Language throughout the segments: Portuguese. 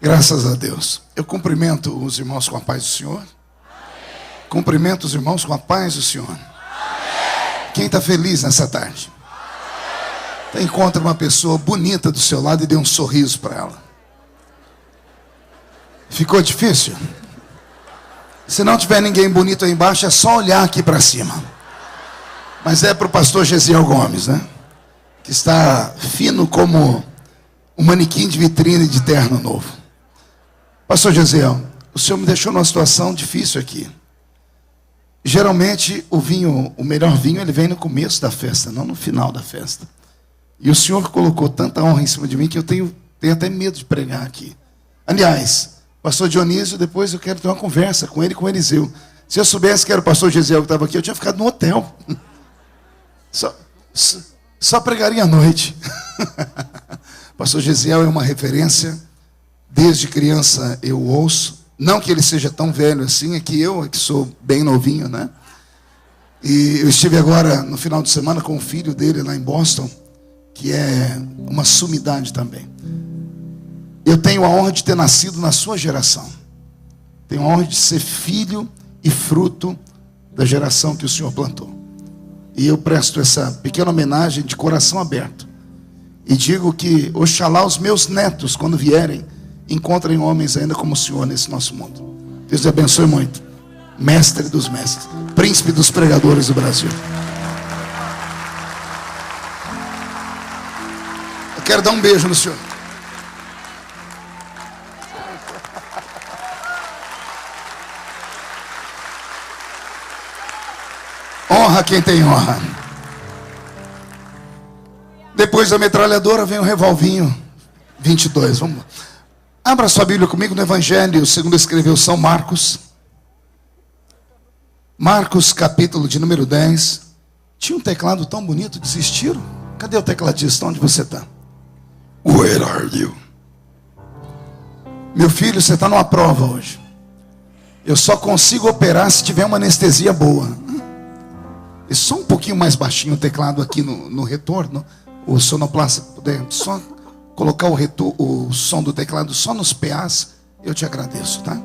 Graças a Deus. Eu cumprimento os irmãos com a paz do Senhor. Amém. Cumprimento os irmãos com a paz do Senhor. Amém. Quem está feliz nessa tarde? Encontra uma pessoa bonita do seu lado e dê um sorriso para ela. Ficou difícil? Se não tiver ninguém bonito aí embaixo, é só olhar aqui para cima. Mas é para o pastor Gesiel Gomes, né? Que está fino como um manequim de vitrine de terno novo. Pastor Gesiel, o senhor me deixou numa situação difícil aqui. Geralmente o vinho, o melhor vinho, ele vem no começo da festa, não no final da festa. E o senhor colocou tanta honra em cima de mim que eu tenho até medo de pregar aqui. Aliás, pastor Dionísio, depois eu quero ter uma conversa com ele e com o Eliseu. Se eu soubesse que era o pastor Gesiel que estava aqui, eu tinha ficado no hotel. Só pregaria à noite. Pastor Gesiel é uma referência. Desde criança eu ouço. Não que ele seja tão velho assim, é que eu que sou bem novinho, né? E eu estive agora no final de semana com o filho dele lá em Boston, que é uma sumidade também. Eu tenho a honra de ter nascido na sua geração. Tenho a honra de ser filho e fruto da geração que o Senhor plantou. E eu presto essa pequena homenagem de coração aberto. E digo que, oxalá, os meus netos, quando vierem, encontrem homens ainda como o Senhor nesse nosso mundo. Deus te abençoe muito. Mestre dos mestres, príncipe dos pregadores do Brasil. Eu quero dar um beijo no Senhor. Honra quem tem honra. Depois da metralhadora vem o revolvinho 22. Vamos lá. Abra sua Bíblia comigo no Evangelho segundo escreveu São Marcos. Marcos, capítulo de número 10. Tinha um teclado tão bonito, desistiram? Cadê o tecladista? Onde você está? Where are you? Meu filho, você está numa prova hoje. Eu só consigo operar se tiver uma anestesia boa. E só um pouquinho mais baixinho o teclado aqui no retorno. O sonoplasta puder só colocar o som do teclado só nos PAs, eu te agradeço, tá?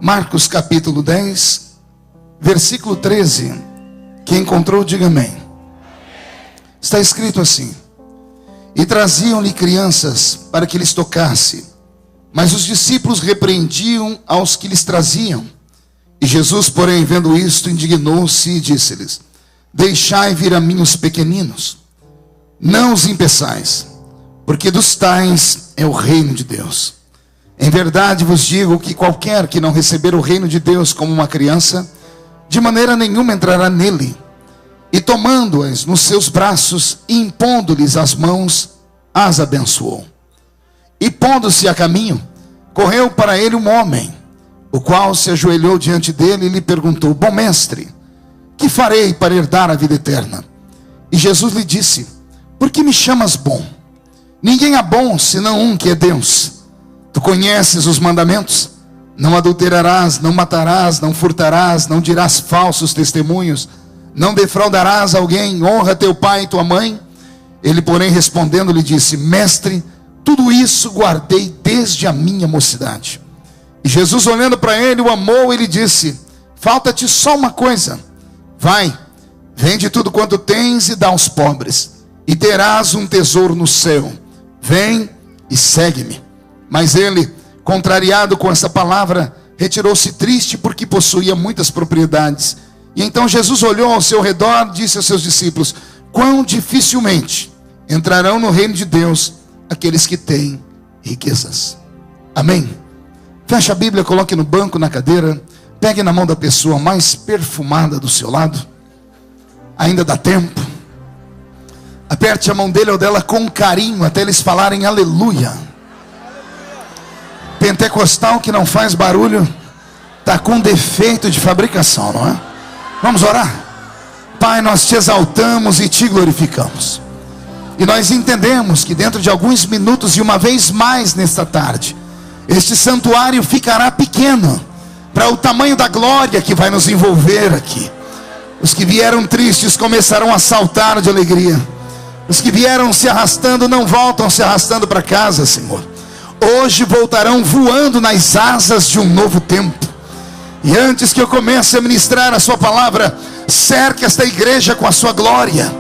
Marcos capítulo 10, versículo 13. Quem encontrou, diga amém. Está escrito assim: e traziam-lhe crianças para que lhes tocasse, mas os discípulos repreendiam aos que lhes traziam. E Jesus, porém, vendo isto, indignou-se e disse-lhes: deixai vir a mim os pequeninos, não os impeçais, porque dos tais é o reino de Deus. Em verdade vos digo que qualquer que não receber o reino de Deus como uma criança, de maneira nenhuma entrará nele. E tomando-as nos seus braços e impondo-lhes as mãos, as abençoou. E pondo-se a caminho, correu para ele um homem, o qual se ajoelhou diante dele e lhe perguntou: bom mestre, que farei para herdar a vida eterna? E Jesus lhe disse: por que me chamas bom? Ninguém é bom senão um, que é Deus. Tu conheces os mandamentos: não adulterarás, não matarás, não furtarás, não dirás falsos testemunhos, não defraudarás alguém, honra teu pai e tua mãe. Ele, porém, respondendo, lhe disse: mestre, tudo isso guardei desde a minha mocidade. E Jesus, olhando para ele, o amou e lhe disse: falta-te só uma coisa. Vai, vende tudo quanto tens e dá aos pobres, e terás um tesouro no céu. Vem e segue-me. Mas ele, contrariado com essa palavra, retirou-se triste, porque possuía muitas propriedades. E então Jesus olhou ao seu redor e disse aos seus discípulos: quão dificilmente entrarão no reino de Deus aqueles que têm riquezas. Amém? Feche a Bíblia, coloque no banco, na cadeira. Pegue na mão da pessoa mais perfumada do seu lado. Ainda dá tempo. Aperte a mão dele ou dela com carinho, até eles falarem aleluia. Pentecostal que não faz barulho está com defeito de fabricação, não é? Vamos orar? Pai, nós te exaltamos e te glorificamos. E nós entendemos que dentro de alguns minutos, e uma vez mais nesta tarde, este santuário ficará pequeno para o tamanho da glória que vai nos envolver aqui. Os que vieram tristes começarão a saltar de alegria. Os que vieram se arrastando não voltam se arrastando para casa, Senhor. hoje voltarão voando nas asas de um novo tempo. E antes que eu comece a ministrar a sua palavra, cerque esta igreja com a sua glória.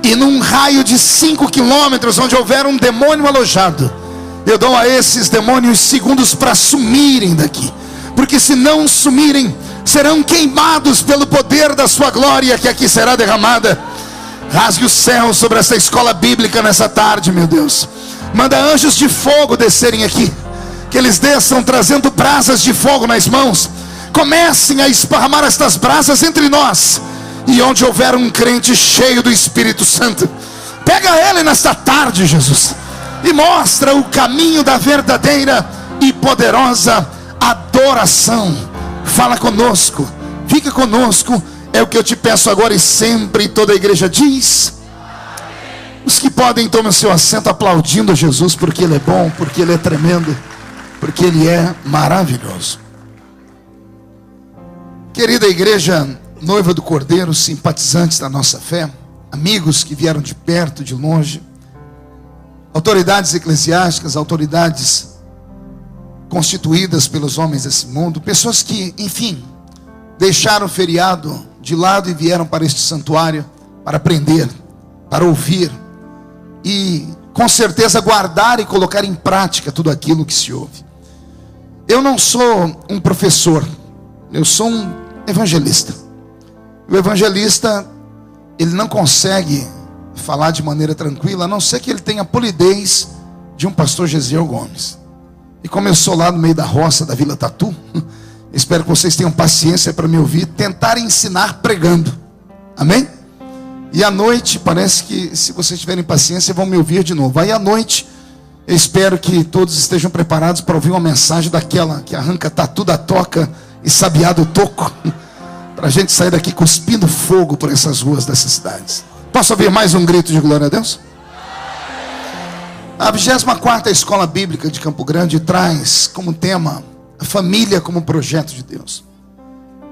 E num raio de 5 quilômetros, onde houver um demônio alojado, eu dou a esses demônios segundos para sumirem daqui. Porque se não sumirem, serão queimados pelo poder da sua glória que aqui será derramada. Rasgue o céu sobre essa escola bíblica nessa tarde, meu Deus. Manda anjos de fogo descerem aqui. Que eles desçam trazendo brasas de fogo nas mãos. Comecem a esparramar estas brasas entre nós. E onde houver um crente cheio do Espírito Santo, pega ele nesta tarde, Jesus, e mostra o caminho da verdadeira e poderosa adoração. Fala conosco, fica conosco. É o que eu te peço agora e sempre. E toda a igreja diz: os que podem, tomem o seu assento aplaudindo a Jesus, porque Ele é bom, porque Ele é tremendo, porque Ele é maravilhoso. Querida igreja, noiva do Cordeiro, simpatizantes da nossa fé, amigos que vieram de perto, de longe, autoridades eclesiásticas, autoridades constituídas pelos homens desse mundo, pessoas que, enfim, deixaram o feriado de lado e vieram para este santuário para aprender, para ouvir e com certeza guardar e colocar em prática tudo aquilo que se ouve. Eu não sou um professor, eu sou um evangelista. O evangelista, ele não consegue falar de maneira tranquila, a não ser que ele tenha a polidez de um pastor Gesiel Gomes. E como eu sou lá no meio da roça da Vila Tatu, espero que vocês tenham paciência para me ouvir, tentar ensinar pregando. Amém? E à noite, parece que se vocês tiverem paciência, vão me ouvir de novo. Aí à noite, eu espero que todos estejam preparados para ouvir uma mensagem daquela que arranca tatu da toca e sabiá do toco, para a gente sair daqui cuspindo fogo por essas ruas dessas cidades. Posso ouvir mais um grito de glória a Deus? A 24ª Escola Bíblica de Campo Grande traz como tema a família como projeto de Deus.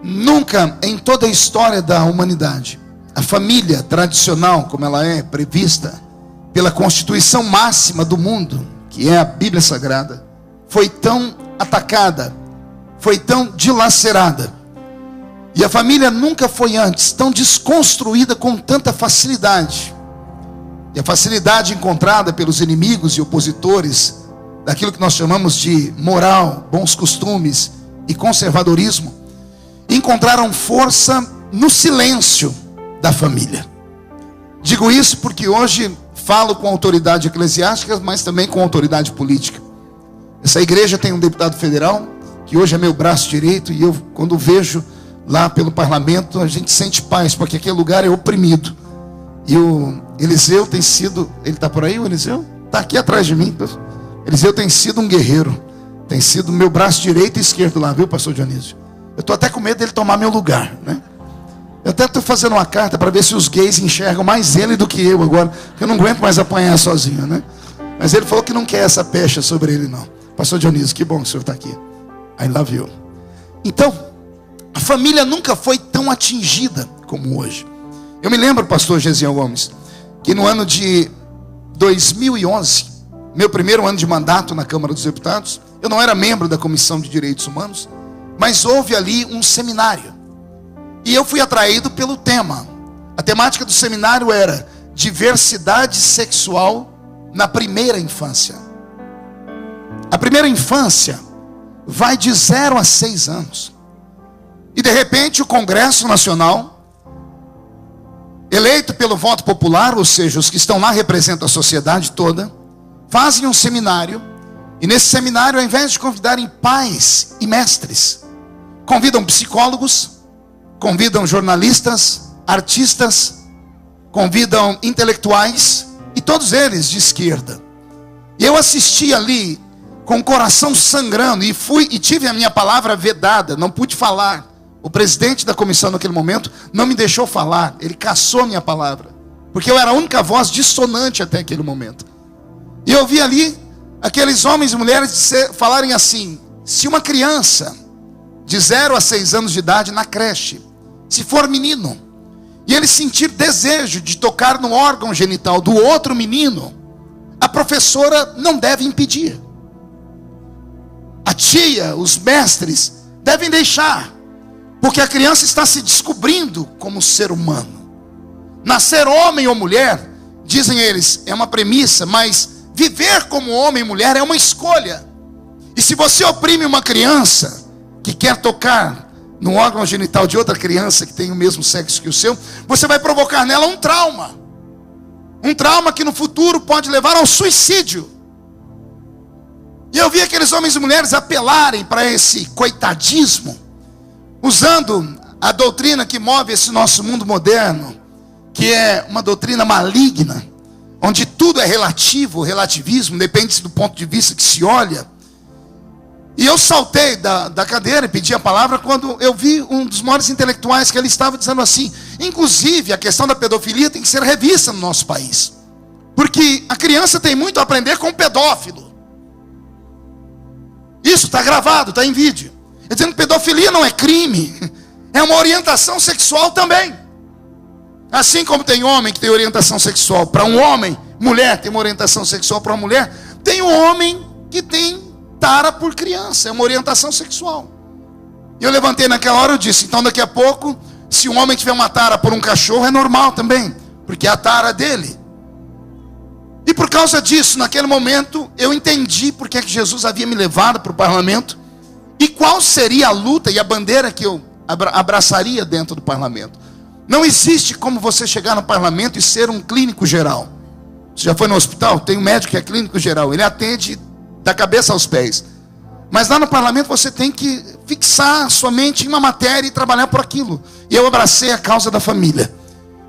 Nunca em toda a história da humanidade, a família tradicional, como ela é prevista pela Constituição máxima do mundo, que é a Bíblia Sagrada, foi tão atacada, foi tão dilacerada. E a família nunca foi antes tão desconstruída com tanta facilidade. E a facilidade encontrada pelos inimigos e opositores daquilo que nós chamamos de moral, bons costumes e conservadorismo, encontraram força no silêncio da família. Digo isso porque hoje falo com autoridade eclesiástica, mas também com autoridade política. Essa igreja tem um deputado federal, que hoje é meu braço direito, e eu, quando vejo lá pelo parlamento, a gente sente paz, porque aquele lugar é oprimido. E o Eliseu tem sido, ele está por aí, o Eliseu? Está aqui atrás de mim. Eliseu tem sido um guerreiro, tem sido meu braço direito e esquerdo lá, viu, pastor Dionísio? Eu estou até com medo dele tomar meu lugar, né? Eu até estou fazendo uma carta para ver se os gays enxergam mais ele do que eu agora, porque eu não aguento mais apanhar sozinho, né? Mas ele falou que não quer essa pecha sobre ele, não. Pastor Dionísio, que bom que o senhor está aqui. I love you. Então, a família nunca foi tão atingida como hoje. Eu me lembro, pastor Gesiel Gomes, que no ano de 2011, meu primeiro ano de mandato na Câmara dos Deputados, eu não era membro da Comissão de Direitos Humanos, mas houve ali um seminário. E eu fui atraído pelo tema. A temática do seminário era diversidade sexual na primeira infância. A primeira infância vai de 0 a 6 anos. E de repente o Congresso Nacional, eleito pelo voto popular, ou seja, os que estão lá representam a sociedade toda, fazem um seminário. E nesse seminário, ao invés de convidarem pais e mestres, convidam psicólogos, convidam jornalistas, artistas, convidam intelectuais, e todos eles de esquerda. E eu assisti ali com o coração sangrando, e tive a minha palavra vedada, não pude falar. O presidente da comissão naquele momento não me deixou falar, ele cassou a minha palavra, porque eu era a única voz dissonante até aquele momento. E eu vi ali aqueles homens e mulheres falarem assim: se uma criança de 0 a 6 anos de idade na creche, se for menino, e ele sentir desejo de tocar no órgão genital do outro menino, a professora não deve impedir. a tia, os mestres devem deixar, porque a criança está se descobrindo como ser humano. Nascer homem ou mulher, dizem eles, é uma premissa, mas viver como homem e mulher é uma escolha. E se você oprime uma criança que quer tocar no órgão genital de outra criança que tem o mesmo sexo que o seu, você vai provocar nela um trauma. Um trauma que no futuro pode levar ao suicídio. E eu vi aqueles homens e mulheres apelarem para esse coitadismo, usando a doutrina que move esse nosso mundo moderno, que é uma doutrina maligna, onde tudo é relativo, o relativismo depende do ponto de vista que se olha. E eu saltei da cadeira e pedi a palavra quando eu vi um dos maiores intelectuais que ele estava dizendo assim: inclusive a questão da pedofilia tem que ser revista no nosso país, porque a criança tem muito a aprender com o pedófilo. Isso está gravado, está em vídeo. Ele dizendo que pedofilia não é crime, é uma orientação sexual também. Assim como tem homem que tem orientação sexual para um homem, mulher tem uma orientação sexual para uma mulher, tem um homem que tem tara por criança, é uma orientação sexual. E eu levantei naquela hora e disse: então daqui a pouco, se um homem tiver uma tara por um cachorro, é normal também, porque é a tara dele. E por causa disso, naquele momento, eu entendi porque que Jesus havia me levado para o parlamento e qual seria a luta e a bandeira que eu abraçaria dentro do parlamento. Não existe como você chegar no parlamento e ser um clínico geral. Você já foi no hospital? Tem um médico que é clínico geral, ele atende da cabeça aos pés. Mas lá no parlamento você tem que fixar sua mente em uma matéria e trabalhar por aquilo. E eu abracei a causa da família.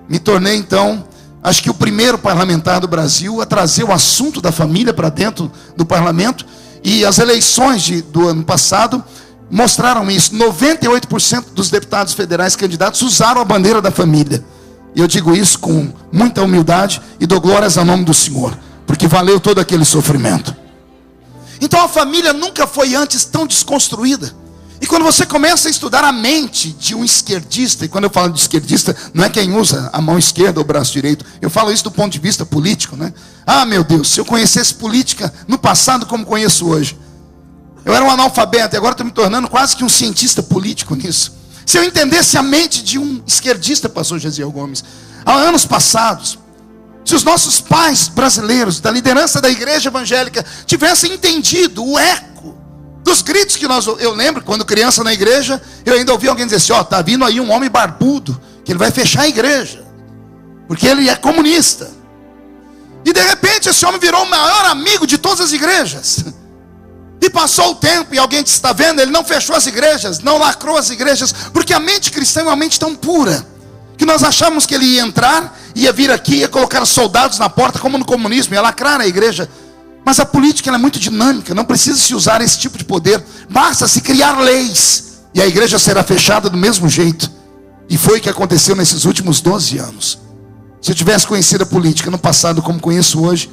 Me tornei então, acho que o primeiro parlamentar do Brasil a trazer o assunto da família para dentro do parlamento. E as eleições do ano passado mostraram isso. 98% dos deputados federais candidatos usaram a bandeira da família. E eu digo isso com muita humildade e dou glórias ao nome do Senhor, porque valeu todo aquele sofrimento. Então a família nunca foi antes tão desconstruída. E quando você começa a estudar a mente de um esquerdista, e quando eu falo de esquerdista, não é quem usa a mão esquerda ou o braço direito, eu falo isso do ponto de vista político, né? Ah, meu Deus, se eu conhecesse política no passado como conheço hoje, eu era um analfabeto e agora estou me tornando quase que um cientista político nisso. Se eu entendesse a mente de um esquerdista, pastor Gesiel Gomes, há anos passados, se os nossos pais brasileiros, da liderança da igreja evangélica, tivessem entendido o eco dos gritos que eu lembro, quando criança na igreja, eu ainda ouvi alguém dizer assim: ó, está vindo aí um homem barbudo, que ele vai fechar a igreja, porque ele é comunista. E de repente esse homem virou o maior amigo de todas as igrejas. E passou o tempo e alguém disse: está vendo, ele não fechou as igrejas, não lacrou as igrejas, porque a mente cristã é uma mente tão pura, que nós achávamos que ele ia entrar, ia vir aqui, ia colocar soldados na porta, como no comunismo, ia lacrar a igreja. Mas a política ela é muito dinâmica, não precisa se usar esse tipo de poder, basta se criar leis, e a igreja será fechada do mesmo jeito. E foi o que aconteceu nesses últimos 12 anos. Se eu tivesse conhecido a política no passado como conheço hoje,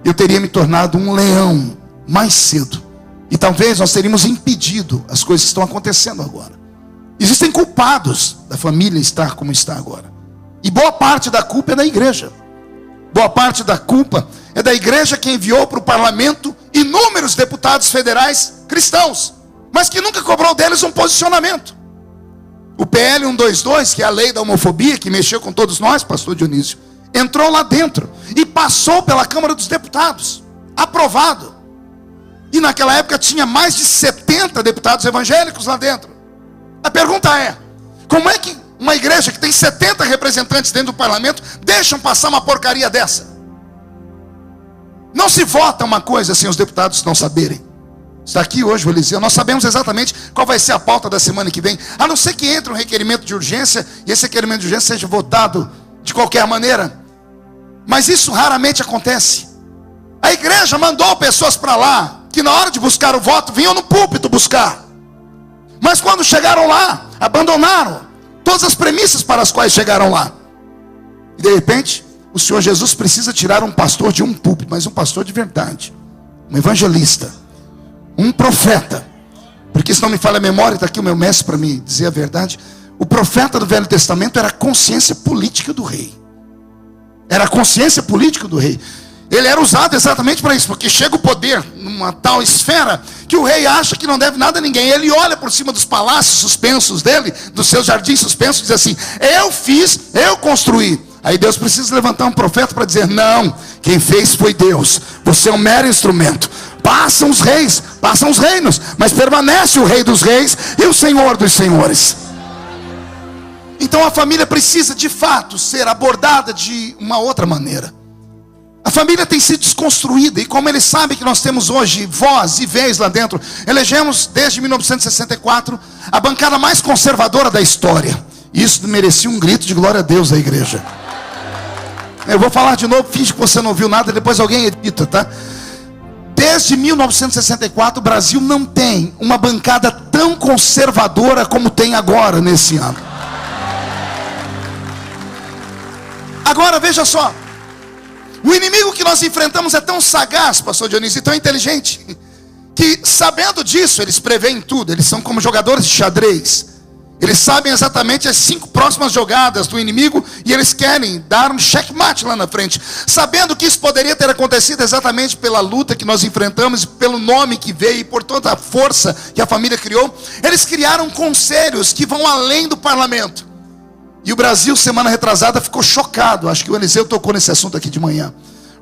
eu teria me tornado um leão mais cedo. E talvez nós teríamos impedido as coisas que estão acontecendo agora. Existem culpados da família estar como está agora. E boa parte da culpa é da igreja. Boa parte da culpa é da igreja que enviou para o parlamento inúmeros deputados federais cristãos, mas que nunca cobrou deles um posicionamento. O PL 122, que é a lei da homofobia, que mexeu com todos nós, pastor Dionísio, entrou lá dentro e passou pela Câmara dos Deputados, aprovado. E naquela época tinha mais de 70 deputados evangélicos lá dentro. A pergunta é: como é que uma igreja que tem 70 representantes dentro do parlamento deixam passar uma porcaria dessa? Não se vota uma coisa sem os deputados não saberem. Está aqui hoje o Eliseu, nós sabemos exatamente qual vai ser a pauta da semana que vem, a não ser que entre um requerimento de urgência e esse requerimento de urgência seja votado de qualquer maneira. Mas isso raramente acontece. A igreja mandou pessoas para lá que na hora de buscar o voto vinham no púlpito buscar, mas quando chegaram lá abandonaram todas as premissas para as quais chegaram lá. E de repente o Senhor Jesus precisa tirar um pastor de um púlpito, mas um pastor de verdade, um evangelista, um profeta, porque se não me falha a memória, está aqui o meu mestre para me dizer a verdade. O profeta do Velho Testamento era a consciência política do rei. Era a consciência política do rei. Ele era usado exatamente para isso, porque chega o poder numa tal esfera que o rei acha que não deve nada a ninguém. Ele olha por cima dos palácios suspensos dele, dos seus jardins suspensos, e diz assim: eu fiz, eu construí. Aí Deus precisa levantar um profeta para dizer: não, quem fez foi Deus, você é um mero instrumento. Passam os reis, passam os reinos, mas permanece o Rei dos Reis e o Senhor dos Senhores. Então a família precisa de fato ser abordada de uma outra maneira. A família tem sido desconstruída, e como eles sabem que nós temos hoje voz e vez lá dentro, elegemos desde 1964 a bancada mais conservadora da história. Isso merecia um grito de glória a Deus da igreja. Eu vou falar de novo, finge que você não ouviu nada, depois alguém edita, tá? Desde 1964 o Brasil não tem uma bancada tão conservadora como tem agora nesse ano. Agora veja só, o inimigo que nós enfrentamos é tão sagaz, pastor Dionísio, e tão inteligente, que sabendo disso, eles preveem tudo. Eles são como jogadores de xadrez. Eles sabem exatamente as 5 próximas jogadas do inimigo, e eles querem dar um checkmate lá na frente. Sabendo que isso poderia ter acontecido exatamente pela luta que nós enfrentamos, pelo nome que veio e por toda a força que a família criou, eles criaram conselhos que vão além do parlamento. E o Brasil, semana retrasada, ficou chocado. Acho que o Eliseu tocou nesse assunto aqui de manhã.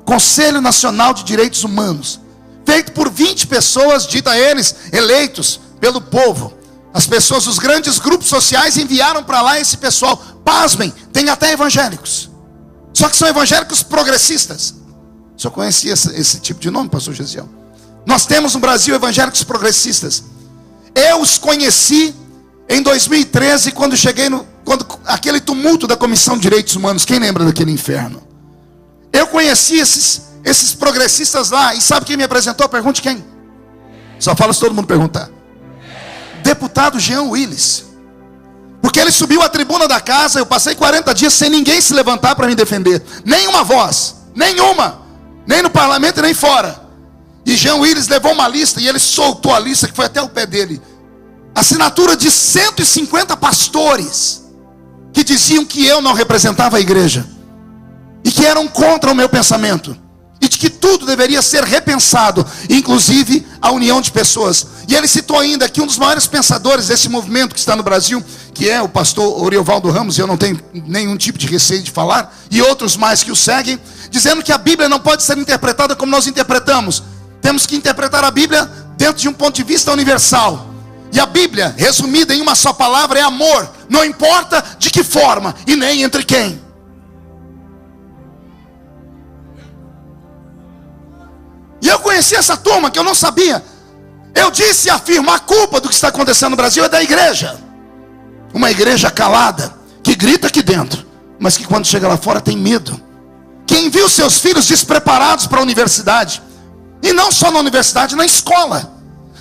Conselho Nacional de Direitos Humanos, feito por 20 pessoas, dita a eles, eleitos pelo povo. As pessoas, os grandes grupos sociais enviaram para lá esse pessoal. Pasmem, tem até evangélicos. Só que são evangélicos progressistas. O senhor conhecia esse tipo de nome, pastor Gesiel? Nós temos no Brasil evangélicos progressistas. Eu os conheci em 2013, quando cheguei quando aquele tumulto da Comissão de Direitos Humanos. Quem lembra daquele inferno? Eu conheci esses progressistas lá. E sabe quem me apresentou? Pergunte quem. Só fala se todo mundo perguntar. Deputado Jean Willis. Porque ele subiu à tribuna da casa. Eu passei 40 dias sem ninguém se levantar para me defender. Nenhuma voz, nenhuma. Nem no parlamento e nem fora. E Jean Willis levou uma lista, e ele soltou a lista que foi até o pé dele. Assinatura de 150 pastores que diziam que eu não representava a igreja e que eram contra o meu pensamento, e de que tudo deveria ser repensado, inclusive a união de pessoas. E ele citou ainda que um dos maiores pensadores desse movimento que está no Brasil, que é o pastor Oriovaldo Ramos, e eu não tenho nenhum tipo de receio de falar, e outros mais que o seguem, dizendo que a Bíblia não pode ser interpretada como nós interpretamos. Temos que interpretar a Bíblia dentro de um ponto de vista universal. E a Bíblia, resumida em uma só palavra, é amor. Não importa de que forma e nem entre quem. E eu conheci essa turma que eu não sabia. Eu disse e afirmo: a culpa do que está acontecendo no Brasil é da igreja. Uma igreja calada, que grita aqui dentro, mas que quando chega lá fora tem medo. Que envia os seus filhos despreparados para a universidade. E não só na universidade, na escola.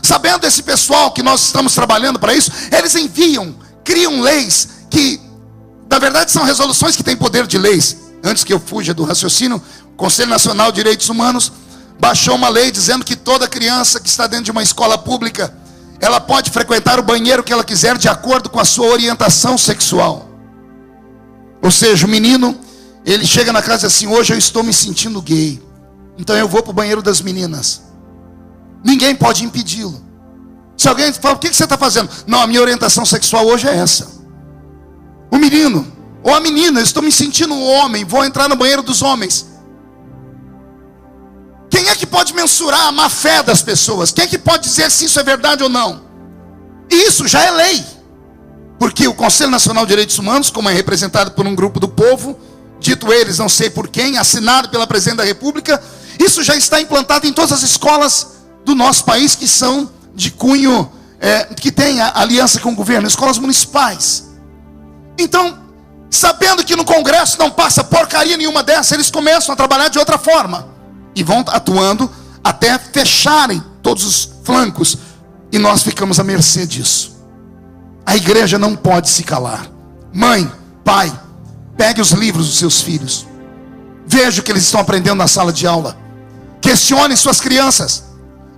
Sabendo esse pessoal que nós estamos trabalhando para isso, eles enviam, criam leis que, na verdade, são resoluções que têm poder de leis. Antes que eu fuja do raciocínio, o Conselho Nacional de Direitos Humanos baixou uma lei dizendo que toda criança que está dentro de uma escola pública, ela pode frequentar o banheiro que ela quiser de acordo com a sua orientação sexual. Ou seja, o menino, ele chega na casa assim: hoje eu estou me sentindo gay, então eu vou para o banheiro das meninas. Ninguém pode impedi-lo. Se alguém fala: o que você está fazendo? Não, a minha orientação sexual hoje é essa. O menino ou a menina: eu estou me sentindo um homem, vou entrar no banheiro dos homens. Quem é que pode mensurar a má fé das pessoas? Quem é que pode dizer se isso é verdade ou não? E isso já é lei. Porque o Conselho Nacional de Direitos Humanos, como é representado por um grupo do povo, dito eles não sei por quem, assinado pela Presidente da República, isso já está implantado em todas as escolas do nosso país que são de cunho, que tem a aliança com o governo, escolas municipais. Então, sabendo que no Congresso não passa porcaria nenhuma dessa, eles começam a trabalhar de outra forma. E vão atuando até fecharem todos os flancos. E nós ficamos à mercê disso. A igreja não pode se calar. Mãe, pai, pegue os livros dos seus filhos. Veja o que eles estão aprendendo na sala de aula. Questione suas crianças.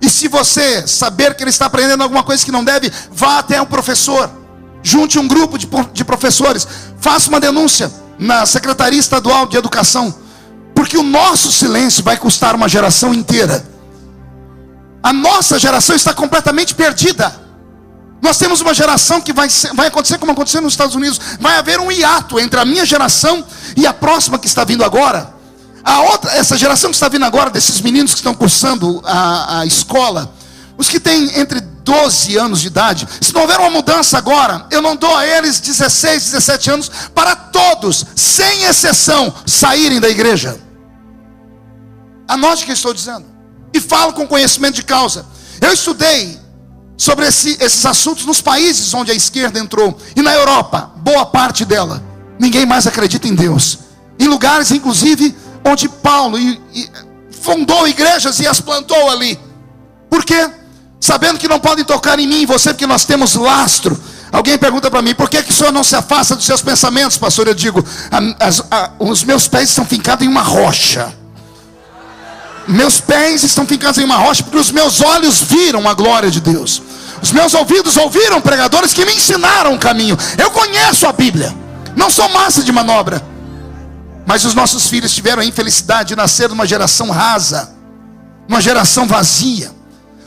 E se você saber que ele está aprendendo alguma coisa que não deve, vá até o professor. Junte um grupo de professores. Faça uma denúncia na Secretaria Estadual de Educação. Porque o nosso silêncio vai custar uma geração inteira. A nossa geração está completamente perdida. Nós temos uma geração que vai acontecer como aconteceu nos Estados Unidos. Vai haver um hiato entre a minha geração e a próxima que está vindo agora. Essa geração que está vindo agora, desses meninos que estão cursando a escola, os que têm entre 12 anos de idade, se não houver uma mudança agora, eu não dou a eles 16, 17 anos para todos, sem exceção, saírem da igreja. Anote o que eu estou dizendo. E falo com conhecimento de causa. Eu estudei sobre esses assuntos nos países onde a esquerda entrou. E na Europa, boa parte dela, ninguém mais acredita em Deus. Em lugares, inclusive, onde Paulo fundou igrejas e as plantou ali. Por quê? Sabendo que não podem tocar em mim e você, porque nós temos lastro. Alguém pergunta para mim, por que o senhor não se afasta dos seus pensamentos, pastor? Eu digo, os meus pés estão fincados em uma rocha. Meus pés estão fincados em uma rocha, porque os meus olhos viram a glória de Deus. Os meus ouvidos ouviram pregadores que me ensinaram o caminho. Eu conheço a Bíblia. Não sou massa de manobra. Mas os nossos filhos tiveram a infelicidade de nascer numa geração rasa, uma geração vazia,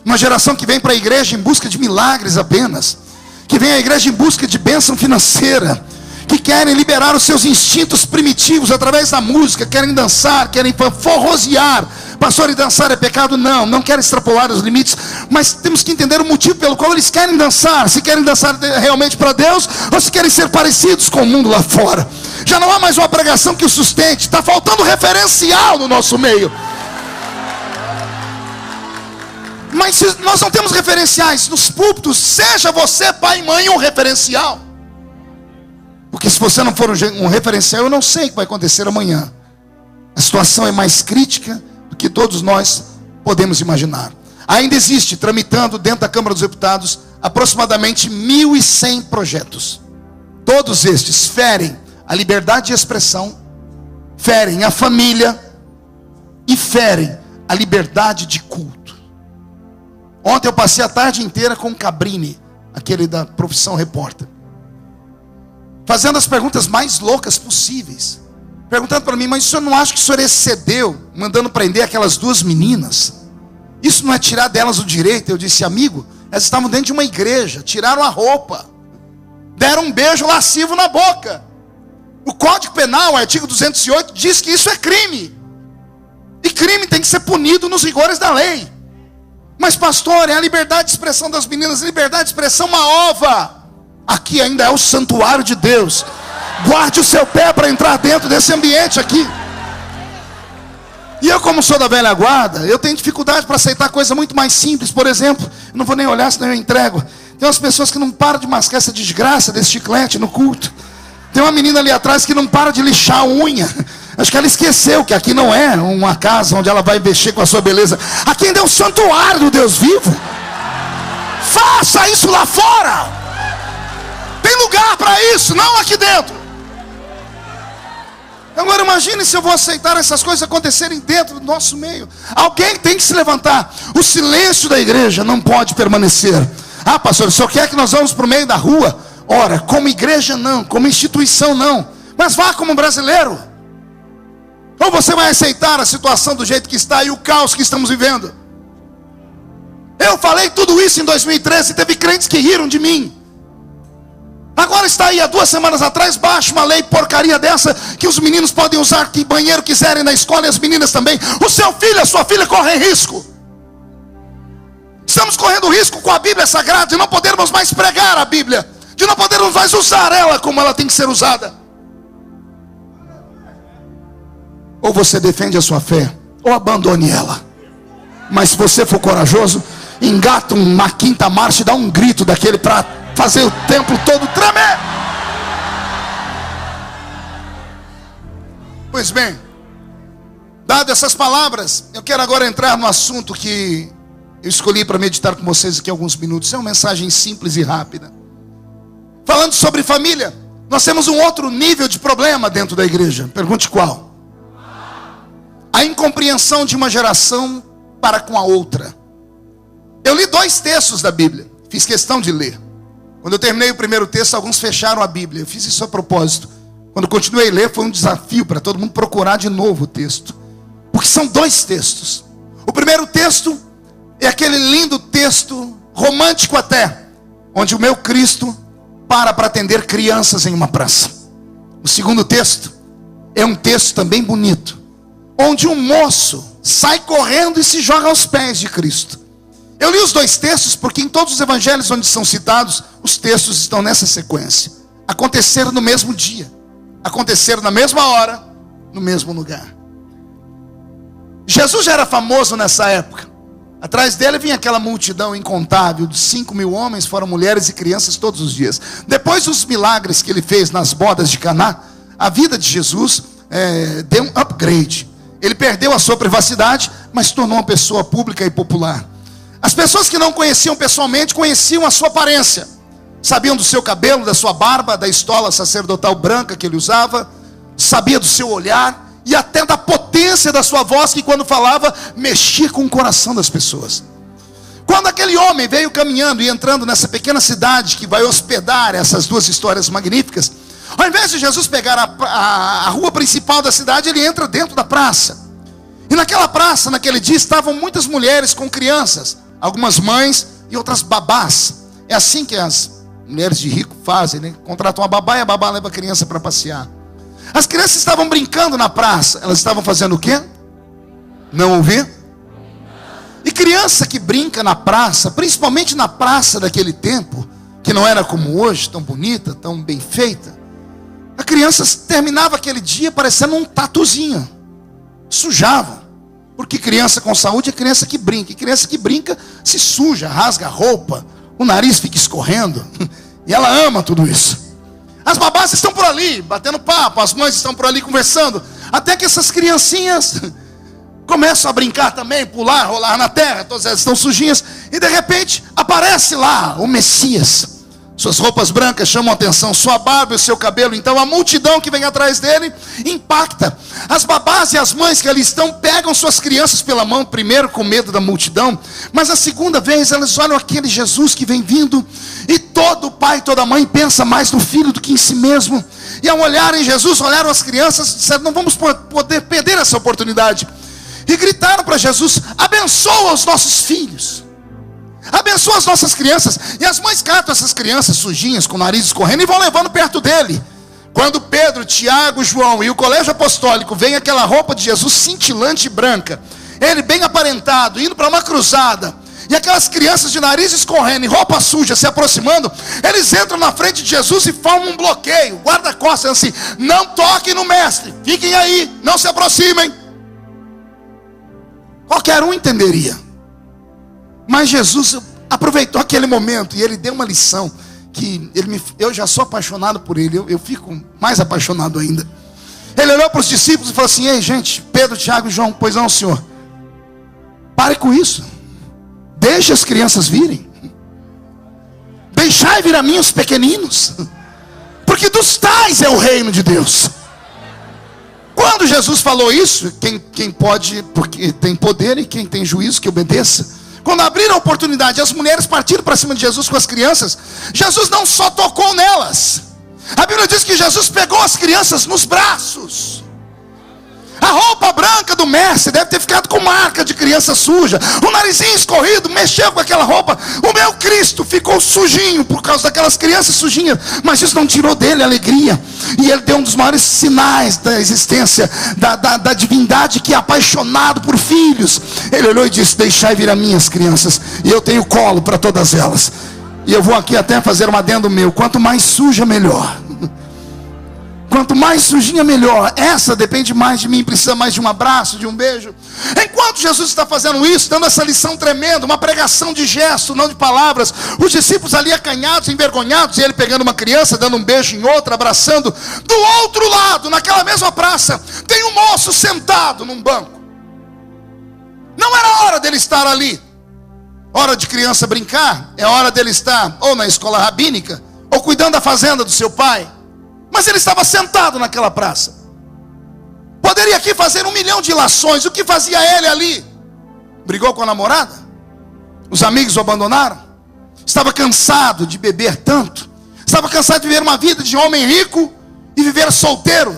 uma geração que vem para a igreja em busca de milagres apenas, que vem à igreja em busca de bênção financeira, que querem liberar os seus instintos primitivos através da música, querem dançar, querem forrosear. Pastor, e dançar é pecado? Não, não quero extrapolar os limites, mas temos que entender o motivo pelo qual eles querem dançar. Se querem dançar realmente para Deus, ou se querem ser parecidos com o mundo lá fora. Já não há mais uma pregação que o sustente. Está faltando referencial no nosso meio. Mas se nós não temos referenciais nos púlpitos, seja você, pai e mãe, um referencial. Porque se você não for um referencial, eu não sei o que vai acontecer amanhã. A situação é mais crítica do que todos nós podemos imaginar. Ainda existe, tramitando dentro da Câmara dos Deputados, aproximadamente 1.100 projetos. Todos estes ferem a liberdade de expressão, ferem a família e ferem a liberdade de culto. Ontem eu passei a tarde inteira com o Cabrini, aquele da profissão repórter, fazendo as perguntas mais loucas possíveis. Perguntando para mim, mas o senhor não acha que o senhor excedeu, mandando prender aquelas duas meninas? Isso não é tirar delas o direito? Eu disse, amigo, elas estavam dentro de uma igreja, tiraram a roupa, deram um beijo lascivo na boca. O Código Penal, o artigo 208, diz que isso é crime. E crime tem que ser punido nos rigores da lei. Mas pastor, é a liberdade de expressão das meninas, liberdade de expressão uma ova. Aqui ainda é o santuário de Deus. Guarde o seu pé para entrar dentro desse ambiente aqui. E eu, como sou da velha guarda, eu tenho dificuldade para aceitar coisa muito mais simples. Por exemplo, eu não vou nem olhar, senão eu entrego. Tem umas pessoas que não param de mascar essa desgraça desse chiclete no culto. Tem uma menina ali atrás que não para de lixar a unha. Acho que ela esqueceu que aqui não é uma casa onde ela vai mexer com a sua beleza. Aqui ainda é o santuário do Deus vivo. Faça isso lá fora. Tem lugar para isso, não aqui dentro. Agora imagine se eu vou aceitar essas coisas acontecerem dentro do nosso meio. Alguém tem que se levantar. O silêncio da igreja não pode permanecer. Ah, pastor, o senhor quer que nós vamos para o meio da rua? Ora, como igreja não, como instituição não. Mas vá como brasileiro. Ou você vai aceitar a situação do jeito que está e o caos que estamos vivendo? Eu falei tudo isso em 2013 e teve crentes que riram de mim. Agora está aí, há 2 semanas atrás, baixa uma lei porcaria dessa, que os meninos podem usar que banheiro quiserem na escola e as meninas também. O seu filho, a sua filha correm risco. Estamos correndo risco com a Bíblia Sagrada, de não podermos mais pregar a Bíblia, de não podermos mais usar ela como ela tem que ser usada. Ou você defende a sua fé, ou abandone ela. Mas se você for corajoso, engata uma quinta marcha e dá um grito daquele para fazer o templo todo tremer. Pois bem, dado essas palavras, eu quero agora entrar no assunto que eu escolhi para meditar com vocês aqui alguns minutos. É uma mensagem simples e rápida. Falando sobre família, nós temos um outro nível de problema dentro da igreja. Pergunte qual? A incompreensão de uma geração para com a outra. Eu li 2 textos da Bíblia, fiz questão de ler. Quando eu terminei o primeiro texto, alguns fecharam a Bíblia. Eu fiz isso a propósito. Quando continuei a ler, foi um desafio para todo mundo procurar de novo o texto. Porque são 2 textos. O primeiro texto é aquele lindo texto, romântico até, onde o meu Cristo para atender crianças em uma praça. O segundo texto é um texto também bonito, onde um moço sai correndo e se joga aos pés de Cristo. Eu li os dois textos porque em todos os evangelhos onde são citados, os textos estão nessa sequência. Aconteceram no mesmo dia, aconteceram na mesma hora, no mesmo lugar. Jesus já era famoso nessa época. Atrás dele vinha aquela multidão incontável, de 5.000 homens, foram mulheres e crianças todos os dias. Depois dos milagres que ele fez nas bodas de Caná, a vida de Jesus deu um upgrade. Ele perdeu a sua privacidade, mas tornou uma pessoa pública e popular. As pessoas que não conheciam pessoalmente, conheciam a sua aparência. Sabiam do seu cabelo, da sua barba, da estola sacerdotal branca que ele usava. Sabia do seu olhar e até da potência da sua voz, que quando falava, mexia com o coração das pessoas. Quando aquele homem veio caminhando e entrando nessa pequena cidade que vai hospedar essas duas histórias magníficas, ao invés de Jesus pegar a rua principal da cidade, ele entra dentro da praça. E naquela praça, naquele dia, estavam muitas mulheres com crianças, algumas mães e outras babás. É assim que as mulheres de rico fazem, né? Contratam uma babá e a babá leva a criança para passear. As crianças estavam brincando na praça. Elas estavam fazendo o quê? Não ouvi? E criança que brinca na praça, principalmente na praça daquele tempo, que não era como hoje, tão bonita, tão bem feita, a criança terminava aquele dia parecendo um tatuzinho. Sujava. Porque criança com saúde é criança que brinca. E criança que brinca se suja, rasga a roupa, o nariz fica escorrendo. E ela ama tudo isso. As babás estão por ali, batendo papo. As mães estão por ali conversando. Até que essas criancinhas começam a brincar também, pular, rolar na terra. Todas elas estão sujinhas. E de repente aparece lá o Messias. Suas roupas brancas chamam a atenção, sua barba e o seu cabelo. Então a multidão que vem atrás dele impacta. As babás e as mães que ali estão pegam suas crianças pela mão, primeiro com medo da multidão, mas a segunda vez elas olham aquele Jesus que vem vindo, e todo pai e toda mãe pensa mais no filho do que em si mesmo. E ao olharem Jesus, olharam as crianças e disseram: não vamos poder perder essa oportunidade. E gritaram para Jesus: abençoa os nossos filhos, abençoa as nossas crianças. E as mães catam essas crianças sujinhas, com o nariz escorrendo, e vão levando perto dele. Quando Pedro, Tiago, João e o colégio apostólico veem aquela roupa de Jesus cintilante e branca, ele bem aparentado, indo para uma cruzada, e aquelas crianças de nariz escorrendo e roupa suja se aproximando, eles entram na frente de Jesus e formam um bloqueio. Guarda-costas assim: não toquem no mestre, fiquem aí, não se aproximem. Qualquer um entenderia. Mas Jesus aproveitou aquele momento e ele deu uma lição que eu já sou apaixonado por ele, eu fico mais apaixonado ainda. Ele olhou para os discípulos e falou assim: ei gente, Pedro, Tiago e João, pois não, senhor, pare com isso, deixe as crianças virem, deixai vir a mim os pequeninos, porque dos tais é o reino de Deus. Quando Jesus falou isso, quem pode, porque tem poder, e quem tem juízo que obedeça. Quando abriram a oportunidade, as mulheres partiram para cima de Jesus com as crianças. Jesus não só tocou nelas. A Bíblia diz que Jesus pegou as crianças nos braços. A roupa branca do mestre deve ter ficado com marca de criança suja. O narizinho escorrido, mexeu com aquela roupa. O meu Cristo ficou sujinho por causa daquelas crianças sujinhas. Mas isso não tirou dele a alegria. E ele deu um dos maiores sinais da existência da divindade, que é apaixonado por filhos. Ele olhou e disse: deixai vir a minhas crianças, e eu tenho colo para todas elas. E eu vou aqui até fazer um adendo meu: quanto mais suja, melhor. Quanto mais sujinha, melhor. Essa depende mais de mim, precisa mais de um abraço, de um beijo. Enquanto Jesus está fazendo isso, dando essa lição tremenda, uma pregação de gesto, não de palavras, os discípulos ali acanhados, envergonhados, e ele pegando uma criança, dando um beijo em outra, abraçando. Do outro lado, naquela mesma praça, tem um moço sentado num banco. Não era hora dele estar ali. Hora de criança brincar, é hora dele estar ou na escola rabínica, ou cuidando da fazenda do seu pai. Mas ele estava sentado naquela praça. Poderia aqui fazer 1 milhão de ilações. O que fazia ele ali? Brigou com a namorada? Os amigos o abandonaram? Estava cansado de beber tanto? Estava cansado de viver uma vida de homem rico e viver solteiro?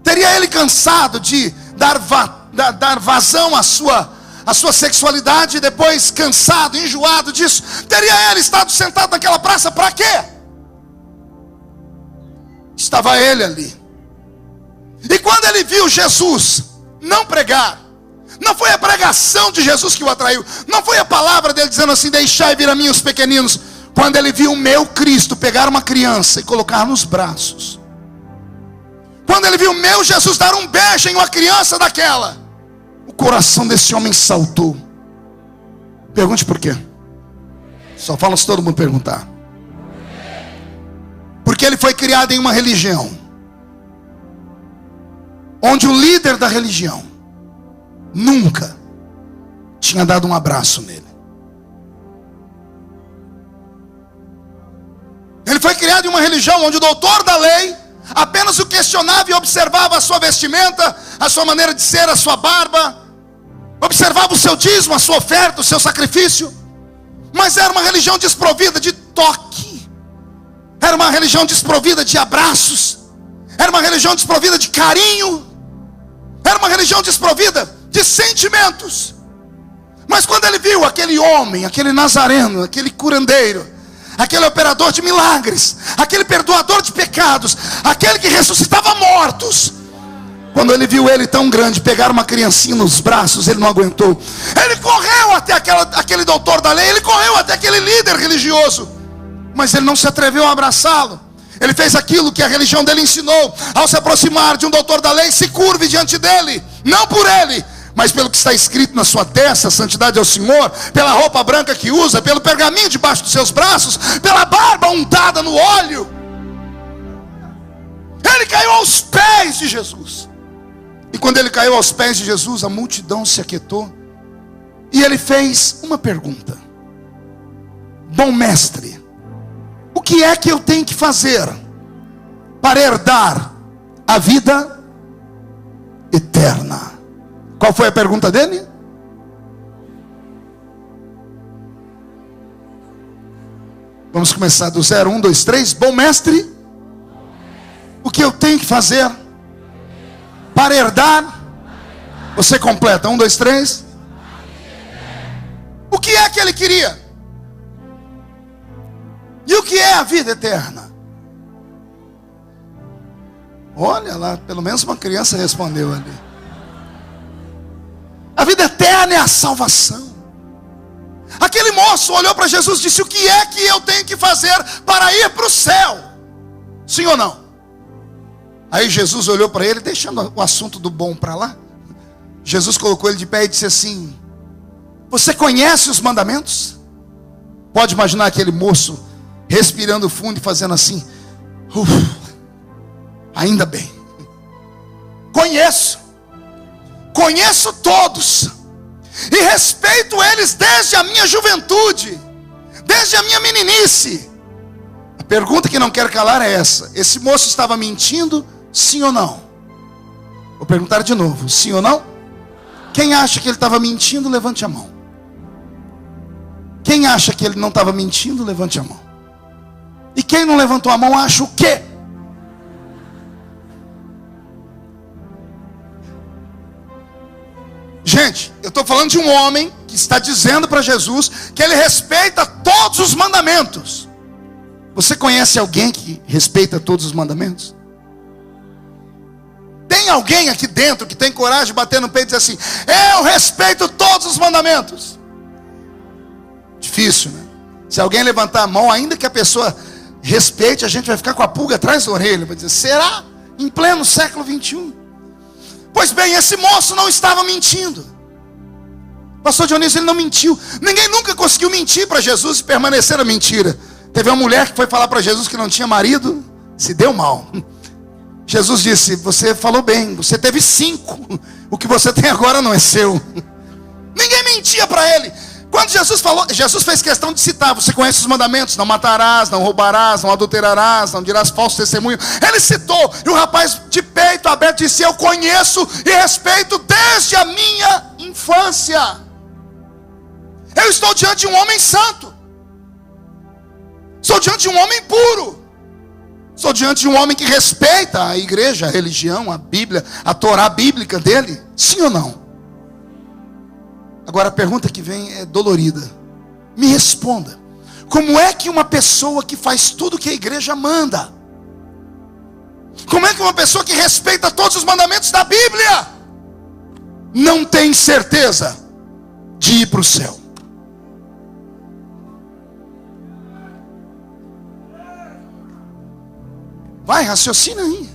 Teria ele cansado de dar vazão à a sua sexualidade, depois cansado, enjoado disso, teria ele estado sentado naquela praça para quê? Estava ele ali. E quando ele viu Jesus não pregar, não foi a pregação de Jesus que o atraiu, não foi a palavra dele dizendo assim: deixai vir a mim os pequeninos. Quando ele viu o meu Cristo pegar uma criança e colocar nos braços, quando ele viu o meu Jesus dar um beijo em uma criança daquela, o coração desse homem saltou. Pergunte por quê? Só fala se todo mundo perguntar. Porque ele foi criado em uma religião onde o líder da religião nunca tinha dado um abraço nele. Ele foi criado em uma religião onde o doutor da lei apenas o questionava e observava a sua vestimenta, a sua maneira de ser, a sua barba, observava o seu dízimo, a sua oferta, o seu sacrifício. Mas era uma religião desprovida de toque, era uma religião desprovida de abraços, era uma religião desprovida de carinho, era uma religião desprovida de sentimentos. Mas quando ele viu aquele homem, aquele nazareno, aquele curandeiro, aquele operador de milagres, aquele perdoador de pecados, aquele que ressuscitava mortos, quando ele viu ele tão grande pegar uma criancinha nos braços, ele não aguentou. Ele correu até aquele doutor da lei, ele correu até aquele líder religioso, mas ele não se atreveu a abraçá-lo. Ele fez aquilo que a religião dele ensinou: ao se aproximar de um doutor da lei, se curve diante dele, não por ele, mas pelo que está escrito na sua testa: santidade ao Senhor, pela roupa branca que usa, pelo pergaminho debaixo dos seus braços, pela barba untada no óleo. Ele caiu aos pés de Jesus. E quando ele caiu aos pés de Jesus, a multidão se aquietou. E ele fez uma pergunta: bom mestre, o que é que eu tenho que fazer para herdar a vida eterna? Qual foi a pergunta dele? Vamos começar do 0, 1, 2, 3. Bom mestre, o que eu tenho que fazer para herdar? Você completa, 1, 2, 3. O que é que ele queria? E o que é a vida eterna? Olha lá, pelo menos uma criança respondeu ali. A vida eterna é a salvação. Aquele moço olhou para Jesus e disse: o que é que eu tenho que fazer para ir para o céu? Sim ou não? Aí Jesus olhou para ele, deixando o assunto do bom para lá. Jesus colocou ele de pé e disse assim: você conhece os mandamentos? Pode imaginar aquele moço respirando fundo e fazendo assim: ainda bem, conheço todos, e respeito eles desde a minha juventude, desde a minha meninice. A pergunta que não quero calar é essa: esse moço estava mentindo, sim ou não? Vou perguntar de novo, sim ou não? Quem acha que ele estava mentindo, levante a mão. Quem acha que ele não estava mentindo, levante a mão. E quem não levantou a mão acha o quê? Gente, eu estou falando de um homem que está dizendo para Jesus que ele respeita todos os mandamentos. Você conhece alguém que respeita todos os mandamentos? Tem alguém aqui dentro que tem coragem de bater no peito e dizer assim: eu respeito todos os mandamentos? Difícil, né? Se alguém levantar a mão, ainda que a pessoa respeite, a gente vai ficar com a pulga atrás da orelha, vai dizer: será? Em pleno século 21? Pois bem, esse moço não estava mentindo. Pastor Dionísio, ele não mentiu. Ninguém nunca conseguiu mentir para Jesus e permanecer na mentira. Teve uma mulher que foi falar para Jesus que não tinha marido, se deu mal. Jesus disse: você falou bem, você teve 5. O que você tem agora não é seu. Ninguém mentia para ele. Quando Jesus falou, Jesus fez questão de citar: você conhece os mandamentos? Não matarás, não roubarás, não adulterarás, não dirás falso testemunho. Ele citou, e o rapaz de peito aberto disse: eu conheço e respeito desde a minha infância. Eu estou diante de um homem santo. Estou diante de um homem puro. Estou diante de um homem que respeita a igreja, a religião, a Bíblia, a Torá bíblica dele. Sim ou não? Agora a pergunta que vem é dolorida. Me responda. Como é que uma pessoa que faz tudo que a igreja manda, como é que uma pessoa que respeita todos os mandamentos da Bíblia não tem certeza de ir para o céu? Vai, raciocina aí.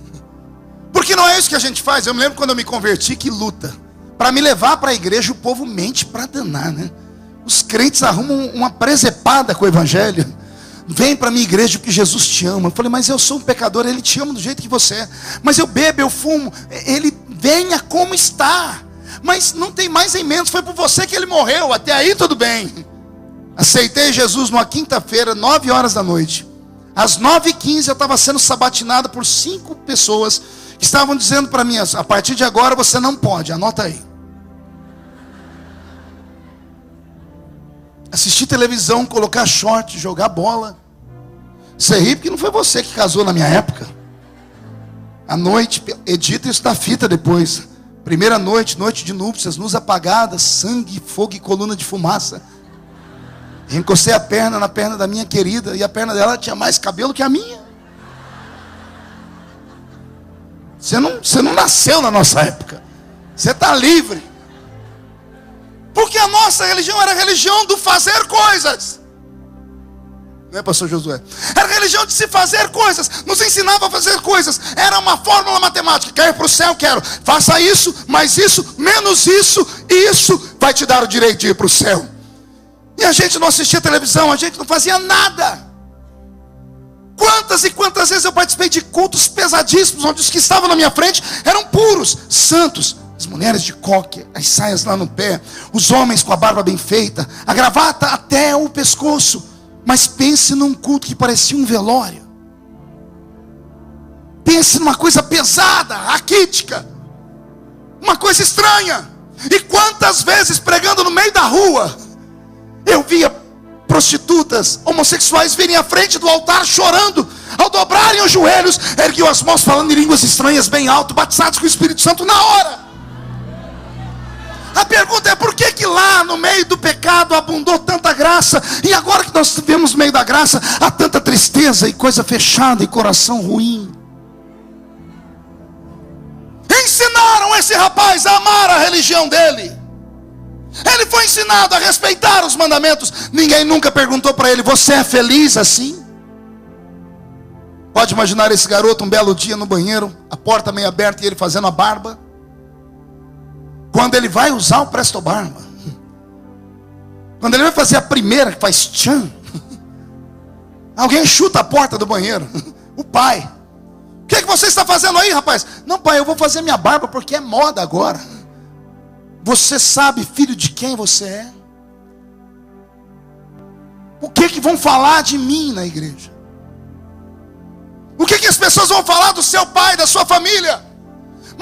Porque não é isso que a gente faz. Eu me lembro quando eu me converti, que luta. Para me levar para a igreja, o povo mente para danar, né? Os crentes arrumam uma presepada com o evangelho. Vem para a minha igreja porque Jesus te ama. Eu falei, mas eu sou um pecador, Ele te ama do jeito que você é. Mas eu bebo, eu fumo. Ele venha como está. Mas não tem mais nem menos, foi por você que Ele morreu. Até aí tudo bem. Aceitei Jesus numa quinta-feira, 9 horas da noite. Às 9h15 eu estava sendo sabatinado por 5 pessoas que estavam dizendo para mim, a partir de agora você não pode, anota aí. Assistir televisão, colocar short, jogar bola. Você ri porque não foi você que casou na minha época. À noite, edita isso da fita depois. Primeira noite, noite de núpcias, luz apagada, sangue, fogo e coluna de fumaça. Encostei a perna na perna da minha querida, e a perna dela tinha mais cabelo que a minha. Você não nasceu na nossa época. Você está livre. Porque a nossa religião era a religião do fazer coisas. Não é, pastor Josué? Era a religião de se fazer coisas. Nos ensinava a fazer coisas. Era uma fórmula matemática. Quer ir para o céu? Quero. Faça isso, mais isso, menos isso. E isso vai te dar o direito de ir para o céu. E a gente não assistia televisão. A gente não fazia nada. Quantas e quantas vezes eu participei de cultos pesadíssimos, onde os que estavam na minha frente eram puros, santos. As mulheres de coque, as saias lá no pé, os homens com a barba bem feita, a gravata até o pescoço. Mas pense num culto que parecia um velório. Pense numa coisa pesada, raquítica, uma coisa estranha. E quantas vezes pregando no meio da rua, eu via prostitutas, homossexuais virem à frente do altar chorando, ao dobrarem os joelhos, erguiam as mãos falando em línguas estranhas bem alto, batizados com o Espírito Santo na hora. A pergunta é, por que lá no meio do pecado abundou tanta graça, e agora que nós vivemos no meio da graça, há tanta tristeza e coisa fechada e coração ruim? Ensinaram esse rapaz a amar a religião dele. Ele foi ensinado a respeitar os mandamentos. Ninguém nunca perguntou para ele, você é feliz assim? Pode imaginar esse garoto um belo dia no banheiro, a porta meio aberta e ele fazendo a barba. Quando ele vai usar o Presto Barba, quando ele vai fazer a primeira que faz tchan, alguém chuta a porta do banheiro. O pai: o que você está fazendo aí, rapaz? Não, pai, eu vou fazer minha barba porque é moda agora. Você sabe, filho, de quem você é? O que vão falar de mim na igreja? O que as pessoas vão falar do seu pai, da sua família?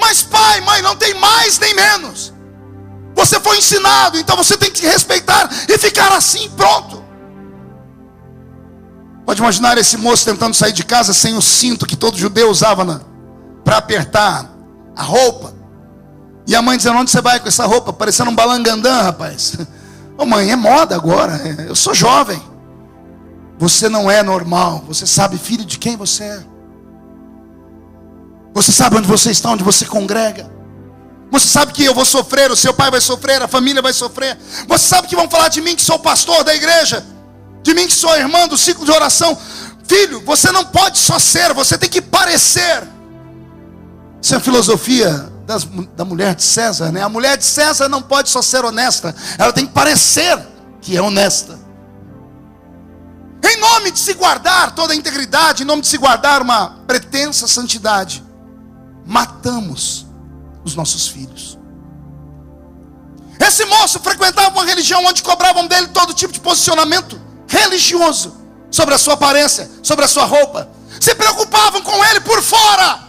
Mas pai, mãe, não tem mais nem menos. Você foi ensinado, então você tem que respeitar e ficar assim, pronto. Pode imaginar esse moço tentando sair de casa sem o cinto que todo judeu usava para apertar a roupa. E a mãe dizendo, onde você vai com essa roupa? Parecendo um balangandã, rapaz. Ô mãe, é moda agora, eu sou jovem. Você não é normal. Você sabe, filho, de quem você é. Você sabe onde você está, onde você congrega. Você sabe que eu vou sofrer, o seu pai vai sofrer, a família vai sofrer. Você sabe que vão falar de mim que sou pastor da igreja, de mim que sou irmã do ciclo de oração. Filho, você não pode só ser, você tem que parecer. Isso é a filosofia da mulher de César, né? A mulher de César não pode só ser honesta, ela tem que parecer que é honesta. Em nome de se guardar toda a integridade, em nome de se guardar uma pretensa santidade, matamos os nossos filhos. Esse moço frequentava uma religião onde cobravam dele todo tipo de posicionamento religioso, sobre a sua aparência, sobre a sua roupa. Se preocupavam com ele por fora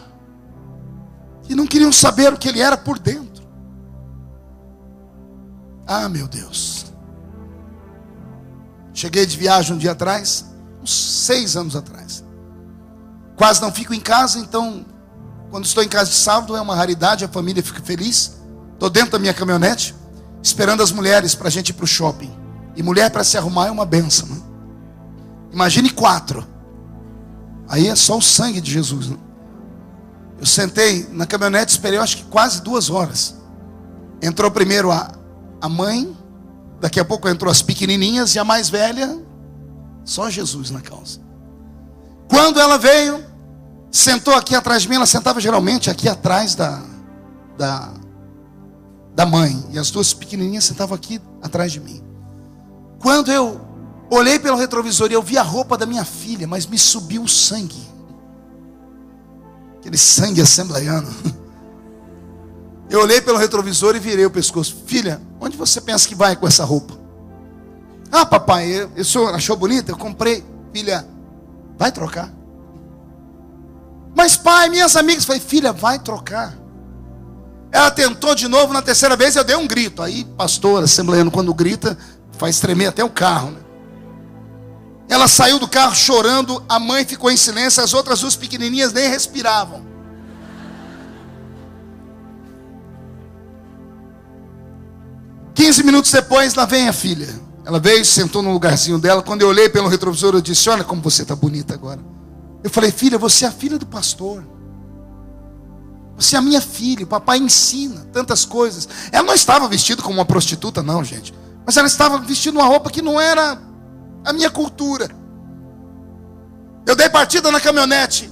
e não queriam saber o que ele era por dentro. Ah, meu Deus. Cheguei de viagem um dia atrás, uns 6 anos atrás. Quase não fico em casa, então quando estou em casa de sábado é uma raridade, a família fica feliz. Estou dentro da minha caminhonete. esperando as mulheres para a gente ir para o shopping. E mulher para se arrumar é uma benção, né? Imagine 4. Aí é só o sangue de Jesus, né? Eu sentei na caminhonete, esperei acho que quase 2 horas. Entrou primeiro a mãe, daqui a pouco entrou as pequenininhas, e a mais velha, só Jesus na causa. Quando ela veio, sentou aqui atrás de mim. Ela sentava geralmente aqui atrás da mãe, e as 2 pequenininhas sentavam aqui atrás de mim. Quando eu olhei pelo retrovisor e eu vi a roupa da minha filha, mas me subiu o sangue, aquele sangue assembleiano. Eu olhei pelo retrovisor e virei o pescoço. Filha, onde você pensa que vai com essa roupa? Ah, papai, o senhor achou bonita? Eu comprei. Filha, vai trocar. Mas pai, minhas amigas. Falei, filha, vai trocar. Ela tentou de novo, na 3ª vez eu dei um grito. Aí, pastor, assembleiano, quando grita, faz tremer até o carro, né? Ela saiu do carro chorando, a mãe ficou em silêncio, as outras 2 pequenininhas nem respiravam. Minutos depois, lá vem a filha. Ela veio, sentou no lugarzinho dela. Quando eu olhei pelo retrovisor, eu disse, olha como você está bonita agora. Eu falei, filha, você é a filha do pastor. Você é a minha filha, o papai ensina tantas coisas. Ela não estava vestida como uma prostituta, não, gente. Mas ela estava vestindo uma roupa que não era a minha cultura. Eu dei partida na caminhonete.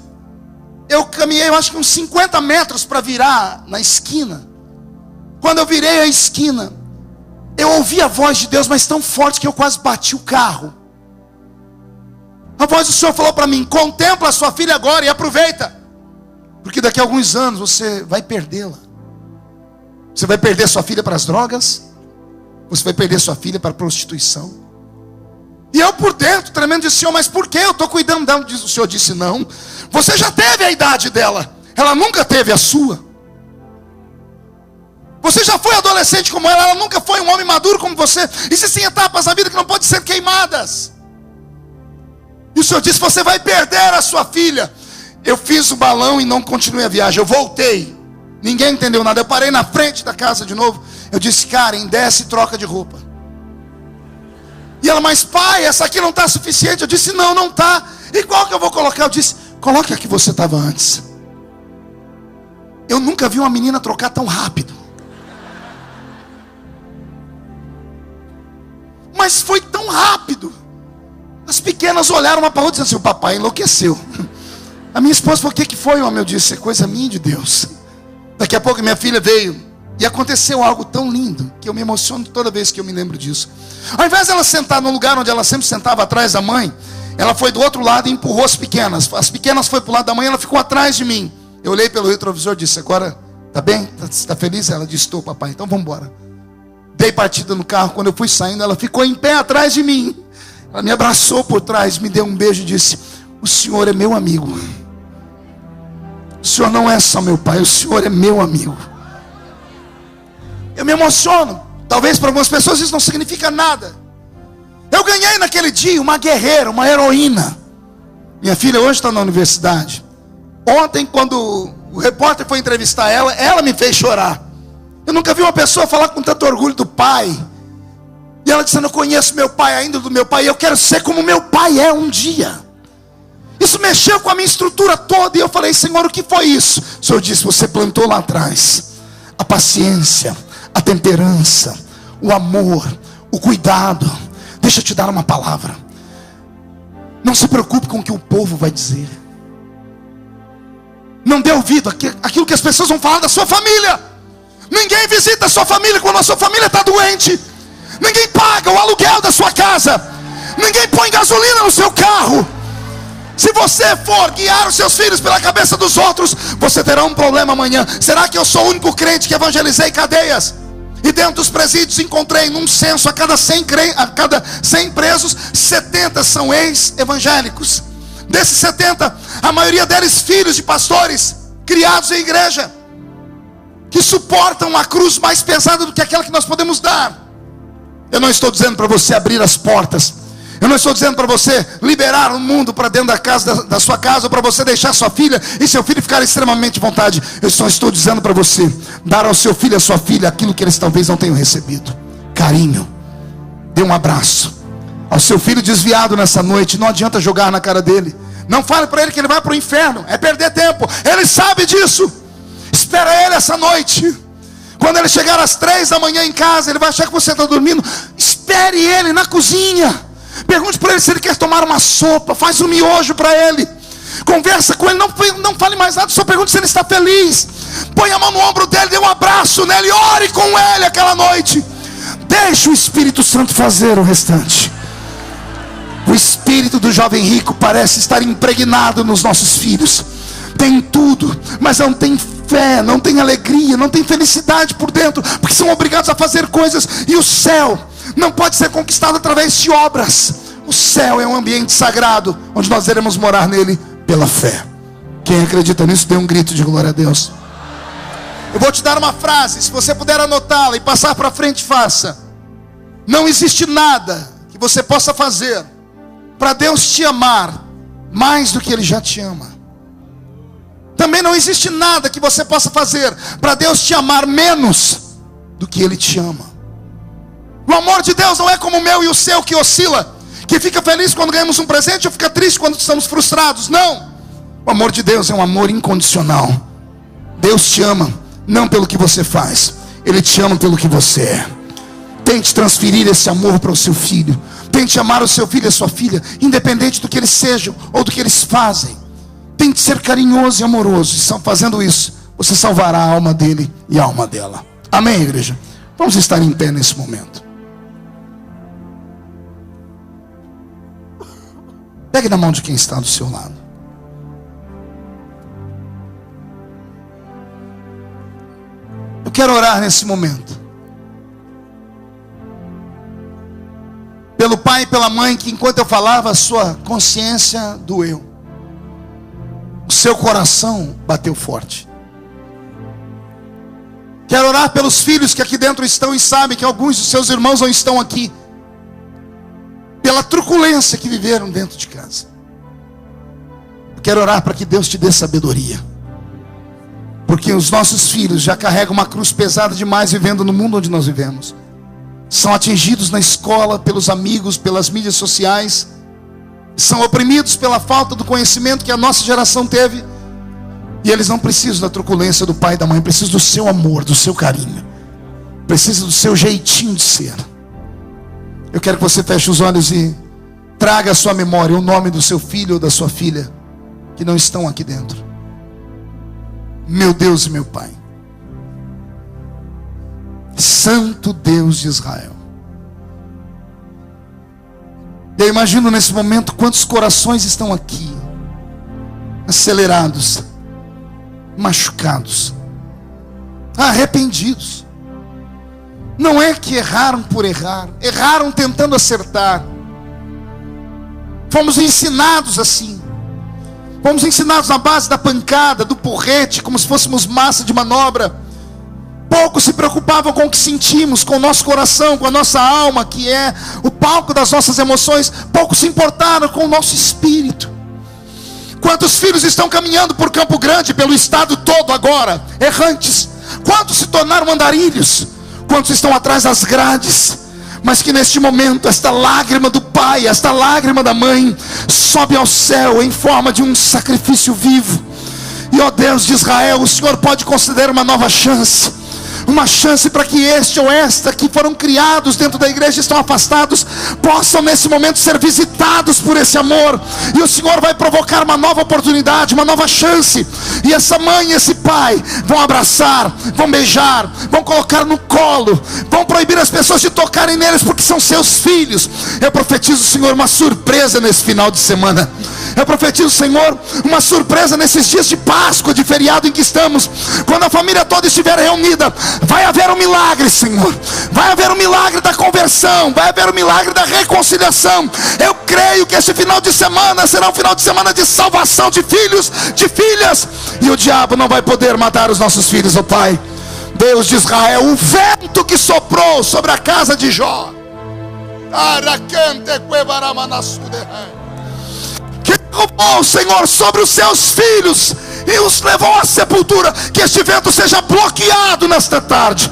Eu caminhei, eu acho que uns 50 metros para virar na esquina. Quando eu virei a esquina, eu ouvi a voz de Deus, mas tão forte que eu quase bati o carro. A voz do Senhor falou para mim, contempla a sua filha agora e aproveita. Porque daqui a alguns anos você vai perdê-la. Você vai perder sua filha para as drogas. Você vai perder sua filha para a prostituição. E eu por dentro, tremendo, disse, Senhor, mas por que eu estou cuidando dela? O Senhor disse, não. Você já teve a idade dela. Ela nunca teve a sua. Você já foi adolescente como ela nunca foi um homem maduro como você. Existem etapas na vida que não podem ser queimadas. E o Senhor disse, você vai perder a sua filha. Eu fiz o balão e não continuei a viagem. Eu voltei. Ninguém entendeu nada. Eu parei na frente da casa de novo. Eu disse, Karen, desce e troca de roupa. E ela, mas pai, essa aqui não está suficiente. Eu disse, não, não está. E qual que eu vou colocar? Eu disse, coloque a que você estava antes. Eu nunca vi uma menina trocar tão rápido. Mas foi tão rápido. As pequenas olharam uma para a outra e disseram assim, o papai enlouqueceu. A minha esposa falou, o que foi, homem? Eu disse, é coisa minha de Deus. Daqui a pouco minha filha veio. E aconteceu algo tão lindo, que eu me emociono toda vez que eu me lembro disso. Ao invés dela sentar no lugar onde ela sempre sentava atrás da mãe, ela foi do outro lado e empurrou as pequenas. As pequenas foram para o lado da mãe e ela ficou atrás de mim. Eu olhei pelo retrovisor e disse, agora, tá bem? Tá feliz? Ela disse, estou, papai, então vamos embora. Dei partida no carro, quando eu fui saindo, ela ficou em pé atrás de mim. Ela me abraçou por trás, me deu um beijo e disse, o senhor é meu amigo. O senhor não é só meu pai, o senhor é meu amigo. Eu me emociono. Talvez para algumas pessoas isso não significa nada. Eu ganhei naquele dia uma guerreira, uma heroína. Minha filha hoje está na universidade. Ontem, quando o repórter foi entrevistar ela, ela me fez chorar. Eu nunca vi uma pessoa falar com tanto orgulho do pai. E ela disse, eu não conheço meu pai ainda do meu pai. Eu quero ser como meu pai é um dia. Isso mexeu com a minha estrutura toda. E eu falei, Senhor, o que foi isso? O Senhor disse, você plantou lá atrás a paciência, a temperança, o amor, o cuidado. Deixa eu te dar uma palavra. Não se preocupe com o que o povo vai dizer. Não dê ouvido àquilo que as pessoas vão falar da sua família. Ninguém visita a sua família quando a sua família está doente. Ninguém paga o aluguel da sua casa. Ninguém põe gasolina no seu carro. Se você for guiar os seus filhos pela cabeça dos outros, você terá um problema amanhã. Será que eu sou o único crente que evangelizei cadeias? E dentro dos presídios encontrei num censo, a cada 100 presos, 70 são ex-evangélicos. Desses 70, a maioria deles filhos de pastores, criados em igreja, que suportam uma cruz mais pesada do que aquela que nós podemos dar. Eu não estou dizendo para você abrir as portas. Eu não estou dizendo para você liberar o mundo para dentro da casa, da sua casa, ou para você deixar sua filha e seu filho ficar extremamente à vontade. Eu só estou dizendo para você dar ao seu filho e à sua filha aquilo que eles talvez não tenham recebido: carinho. Dê um abraço ao seu filho desviado nessa noite. Não adianta jogar na cara dele. Não fale para ele que ele vai para o inferno, é perder tempo. Ele sabe disso. Espera ele essa noite. Quando ele chegar às 3 da manhã em casa, ele vai achar que você está dormindo. Espere ele na cozinha. Pergunte para ele se ele quer tomar uma sopa. Faz um miojo para ele. Conversa com ele, não fale mais nada. Só pergunte se ele está feliz. Põe a mão no ombro dele, dê um abraço nele, ore com ele aquela noite. Deixe o Espírito Santo fazer o restante. O espírito do jovem rico parece estar impregnado nos nossos filhos. Tem tudo, mas não tem fé, não tem alegria, não tem felicidade por dentro, porque são obrigados a fazer coisas. E o céu não pode ser conquistado através de obras. O céu é um ambiente sagrado, onde nós iremos morar nele pela fé. Quem acredita nisso, dê um grito de glória a Deus. Eu vou te dar uma frase, se você puder anotá-la e passar para frente, faça. Não existe nada que você possa fazer para Deus te amar mais do que Ele já te ama. Também não existe nada que você possa fazer para Deus te amar menos do que Ele te ama. O amor de Deus não é como o meu e o seu, que oscila, que fica feliz quando ganhamos um presente ou fica triste quando estamos frustrados. Não. O amor de Deus é um amor incondicional. Deus te ama não pelo que você faz, Ele te ama pelo que você é. Tente transferir esse amor para o seu filho. Tente amar o seu filho e a sua filha, independente do que eles sejam ou do que eles fazem. Tente ser carinhoso e amoroso. E fazendo isso, você salvará a alma dele e a alma dela. Amém, igreja? Vamos estar em pé nesse momento. Pegue na mão de quem está do seu lado. Eu quero orar nesse momento pelo pai e pela mãe que, enquanto eu falava, a sua consciência doeu, o seu coração bateu forte. Quero orar pelos filhos que aqui dentro estão e sabem que alguns dos seus irmãos não estão aqui, pela truculência que viveram dentro de casa. Eu quero orar para que Deus te dê sabedoria, porque os nossos filhos já carregam uma cruz pesada demais vivendo no mundo onde nós vivemos. São atingidos na escola, pelos amigos, pelas mídias sociais. São oprimidos pela falta do conhecimento que a nossa geração teve. E eles não precisam da truculência do pai e da mãe. Precisam do seu amor, do seu carinho. Precisam do seu jeitinho de ser. Eu quero que você feche os olhos e traga à sua memória o nome do seu filho ou da sua filha que não estão aqui dentro. Meu Deus e meu Pai, Santo Deus de Israel, eu imagino nesse momento quantos corações estão aqui, acelerados, machucados, arrependidos. Não é que erraram por errar, erraram tentando acertar. Fomos ensinados assim. Fomos ensinados na base da pancada, do porrete, como se fôssemos massa de manobra. Poucos se preocupavam com o que sentimos, com o nosso coração, com a nossa alma, que é o palco das nossas emoções. Poucos se importaram com o nosso espírito. Quantos filhos estão caminhando por Campo Grande, pelo estado todo agora, errantes? Quantos se tornaram andarilhos? Quantos estão atrás das grades? Mas que neste momento esta lágrima do pai, esta lágrima da mãe sobe ao céu em forma de um sacrifício vivo. E ó Deus de Israel, o Senhor pode conceder uma nova chance. Uma chance para que este ou esta que foram criados dentro da igreja, estão afastados, possam nesse momento ser visitados por esse amor. E o Senhor vai provocar uma nova oportunidade, uma nova chance. E essa mãe e esse pai vão abraçar, vão beijar, vão colocar no colo, vão proibir as pessoas de tocarem neles, porque são seus filhos. Eu profetizo, Senhor, uma surpresa nesse final de semana. Eu profetizo, Senhor, uma surpresa nesses dias de Páscoa, de feriado em que estamos. Quando a família toda estiver reunida, vai haver um milagre, Senhor. Vai haver um milagre da conversão, vai haver um milagre da reconciliação. Eu creio que esse final de semana será um final de semana de salvação de filhos, de filhas. E o diabo não vai poder matar os nossos filhos, ó Pai. Deus de Israel, o vento que soprou sobre a casa de Jó, Que derrubou, Senhor, sobre os seus filhos e os levou à sepultura. Que este vento seja bloqueado nesta tarde.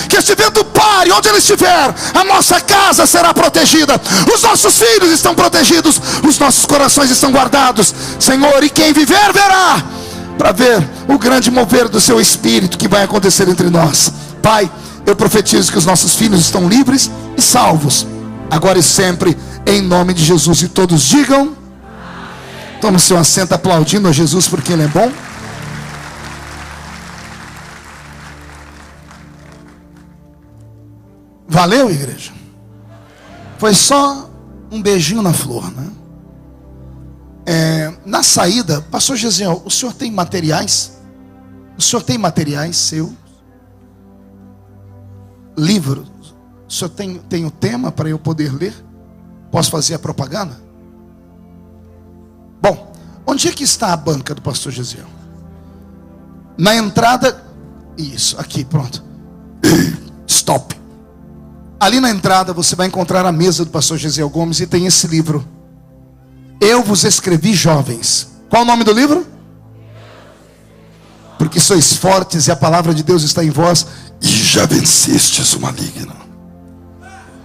Que este vento pare onde ele estiver. A nossa casa será protegida. Os nossos filhos estão protegidos. Os nossos corações estão guardados, Senhor. E quem viver, verá, para ver o grande mover do seu Espírito que vai acontecer entre nós. Pai, eu profetizo que os nossos filhos estão livres e salvos, agora e sempre, em nome de Jesus. E todos digam: toma o seu assento, aplaudindo a Jesus porque Ele é bom. Valeu, igreja. Foi só um beijinho na flor, né? Na saída, pastor Gesiel, o senhor tem materiais? O senhor tem materiais seus? Livro? O senhor tem o tema para eu poder ler? Posso fazer a propaganda? Bom, onde é que está a banca do pastor Gesiel? Na entrada. Isso, aqui, pronto. Stop. Ali na entrada você vai encontrar a mesa do pastor Gesiel Gomes e tem esse livro. Eu vos escrevi, jovens. Qual o nome do livro? Porque sois fortes e a palavra de Deus está em vós e já vencestes o maligno.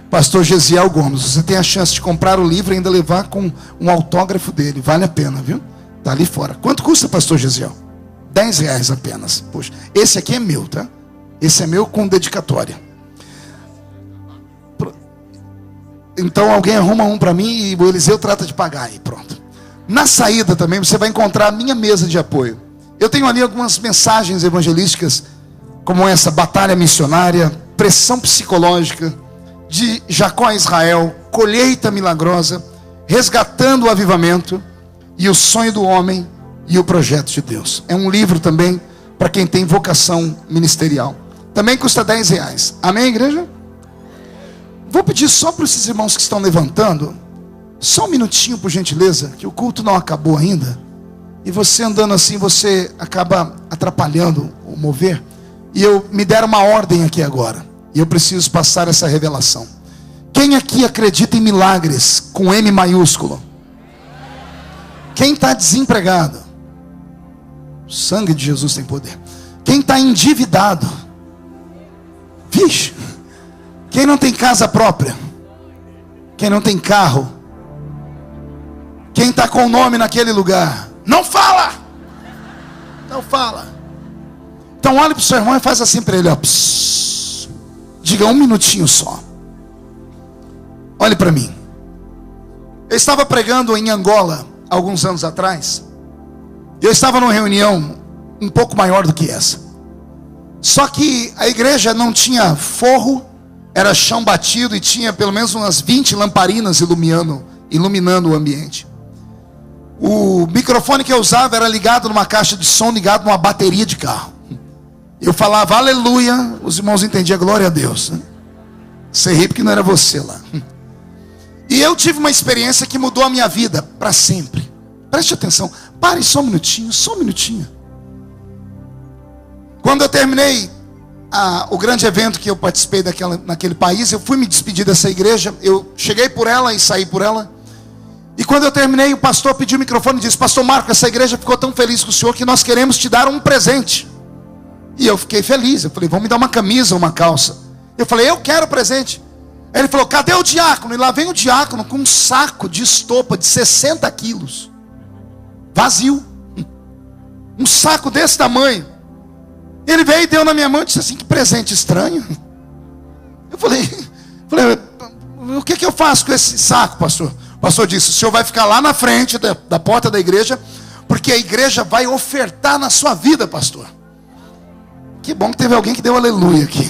Pastor Gesiel Gomes, você tem a chance de comprar o livro e ainda levar com um autógrafo dele. Vale a pena, viu? Está ali fora. Quanto custa, pastor Gesiel? R$10 apenas. Poxa, esse aqui é meu, tá? Esse é meu com dedicatória. Então alguém arruma um para mim e o Eliseu trata de pagar aí, pronto. Na saída também você vai encontrar a minha mesa de apoio. Eu tenho ali algumas mensagens evangelísticas, como essa: batalha missionária, pressão psicológica, de Jacó a Israel, colheita milagrosa, resgatando o avivamento, e o sonho do homem e o projeto de Deus. É um livro também para quem tem vocação ministerial. Também custa R$10. Amém, igreja? Vou pedir só para esses irmãos que estão levantando, só um minutinho, por gentileza, que o culto não acabou ainda. E você andando assim, você acaba atrapalhando o mover. E eu me deram uma ordem aqui agora, e eu preciso passar essa revelação. Quem aqui acredita em milagres com M maiúsculo? Quem está desempregado? O sangue de Jesus tem poder. Quem está endividado? Vixe. Quem não tem casa própria? Quem não tem carro? Quem está com o nome naquele lugar? Não fala! Não fala. Então olhe para o seu irmão e faz assim para ele, ó. Psss. Diga um minutinho só. Olhe para mim. Eu estava pregando em Angola alguns anos atrás. Eu estava numa reunião um pouco maior do que essa. Só que a igreja não tinha forro, era chão batido e tinha pelo menos umas 20 lamparinas iluminando o ambiente. O microfone que eu usava era ligado numa caixa de som, ligado numa bateria de carro. Eu falava aleluia, os irmãos entendiam, glória a Deus. Você ri porque não era você lá. E eu tive uma experiência que mudou a minha vida para sempre. Preste atenção, pare só um minutinho, só um minutinho. Quando eu terminei o grande evento que eu participei naquele país, eu fui me despedir dessa igreja. Eu cheguei por ela e saí por ela. E quando eu terminei, o pastor pediu o microfone e disse: pastor Marco, essa igreja ficou tão feliz com o senhor que nós queremos te dar um presente. E eu fiquei feliz. Eu falei: vão me dar uma camisa ou uma calça? Eu falei: eu quero presente. Aí ele falou: cadê o diácono? E lá vem o diácono com um saco de estopa de 60 quilos. Vazio. Um saco desse tamanho. Ele veio e deu na minha mão e disse assim: que presente estranho. Eu falei, o que eu faço com esse saco, pastor? O pastor disse: o senhor vai ficar lá na frente da porta da igreja, porque a igreja vai ofertar na sua vida, pastor. Que bom que teve alguém que deu aleluia aqui.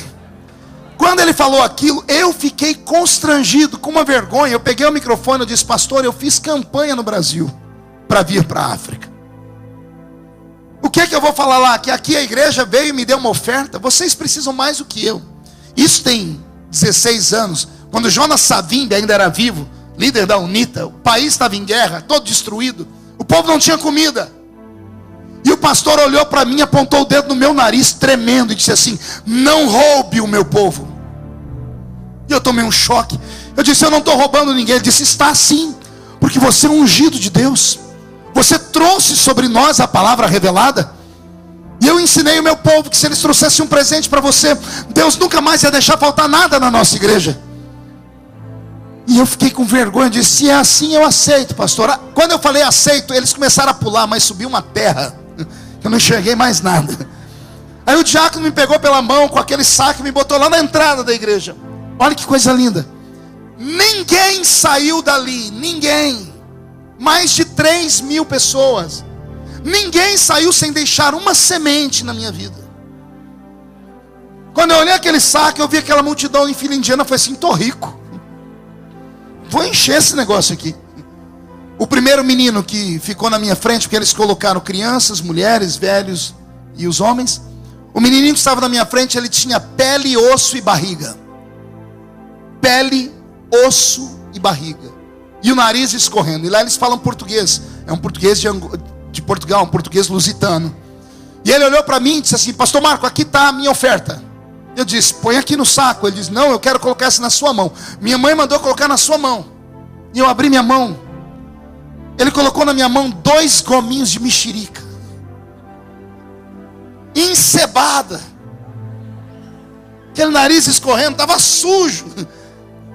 Quando ele falou aquilo, eu fiquei constrangido, com uma vergonha. Eu peguei o microfone e disse: pastor, eu fiz campanha no Brasil para vir para a África. O que é que eu vou falar lá? Que aqui a igreja veio e me deu uma oferta. Vocês precisam mais do que eu. Isso tem 16 anos. Quando Jonas Savimbi ainda era vivo, líder da UNITA, o país estava em guerra, todo destruído. O povo não tinha comida. E o pastor olhou para mim, apontou o dedo no meu nariz, tremendo, e disse assim: não roube o meu povo. E eu tomei um choque. Eu disse: eu não estou roubando ninguém. Ele disse: está sim, porque você é um ungido de Deus. Você trouxe sobre nós a palavra revelada. E eu ensinei o meu povo que se eles trouxessem um presente para você, Deus nunca mais ia deixar faltar nada na nossa igreja. E eu fiquei com vergonha, disse: se é assim eu aceito, pastor. Quando eu falei aceito, eles começaram a pular, mas subiu uma terra. Eu não enxerguei mais nada. Aí o diácono me pegou pela mão com aquele saco e me botou lá na entrada da igreja. Olha que coisa linda. Ninguém saiu dali, ninguém. Mais de 3.000 pessoas. Ninguém saiu sem deixar uma semente na minha vida. Quando eu olhei aquele saco, eu vi aquela multidão em fila indiana. Eu falei assim: tô rico, vou encher esse negócio aqui. O primeiro menino que ficou na minha frente, porque eles colocaram crianças, mulheres, velhos e os homens. O menininho que estava na minha frente, ele tinha pele, osso e barriga. Pele, osso e barriga. E o nariz escorrendo. E lá eles falam português. É um português de Portugal, um português lusitano. E ele olhou para mim e disse assim: pastor Marco, aqui está a minha oferta. Eu disse: põe aqui no saco. Ele disse: não, eu quero colocar essa na sua mão. Minha mãe mandou colocar na sua mão. E eu abri minha mão. Ele colocou na minha mão 2 gominhos de mexerica, encebada, aquele nariz escorrendo, estava sujo.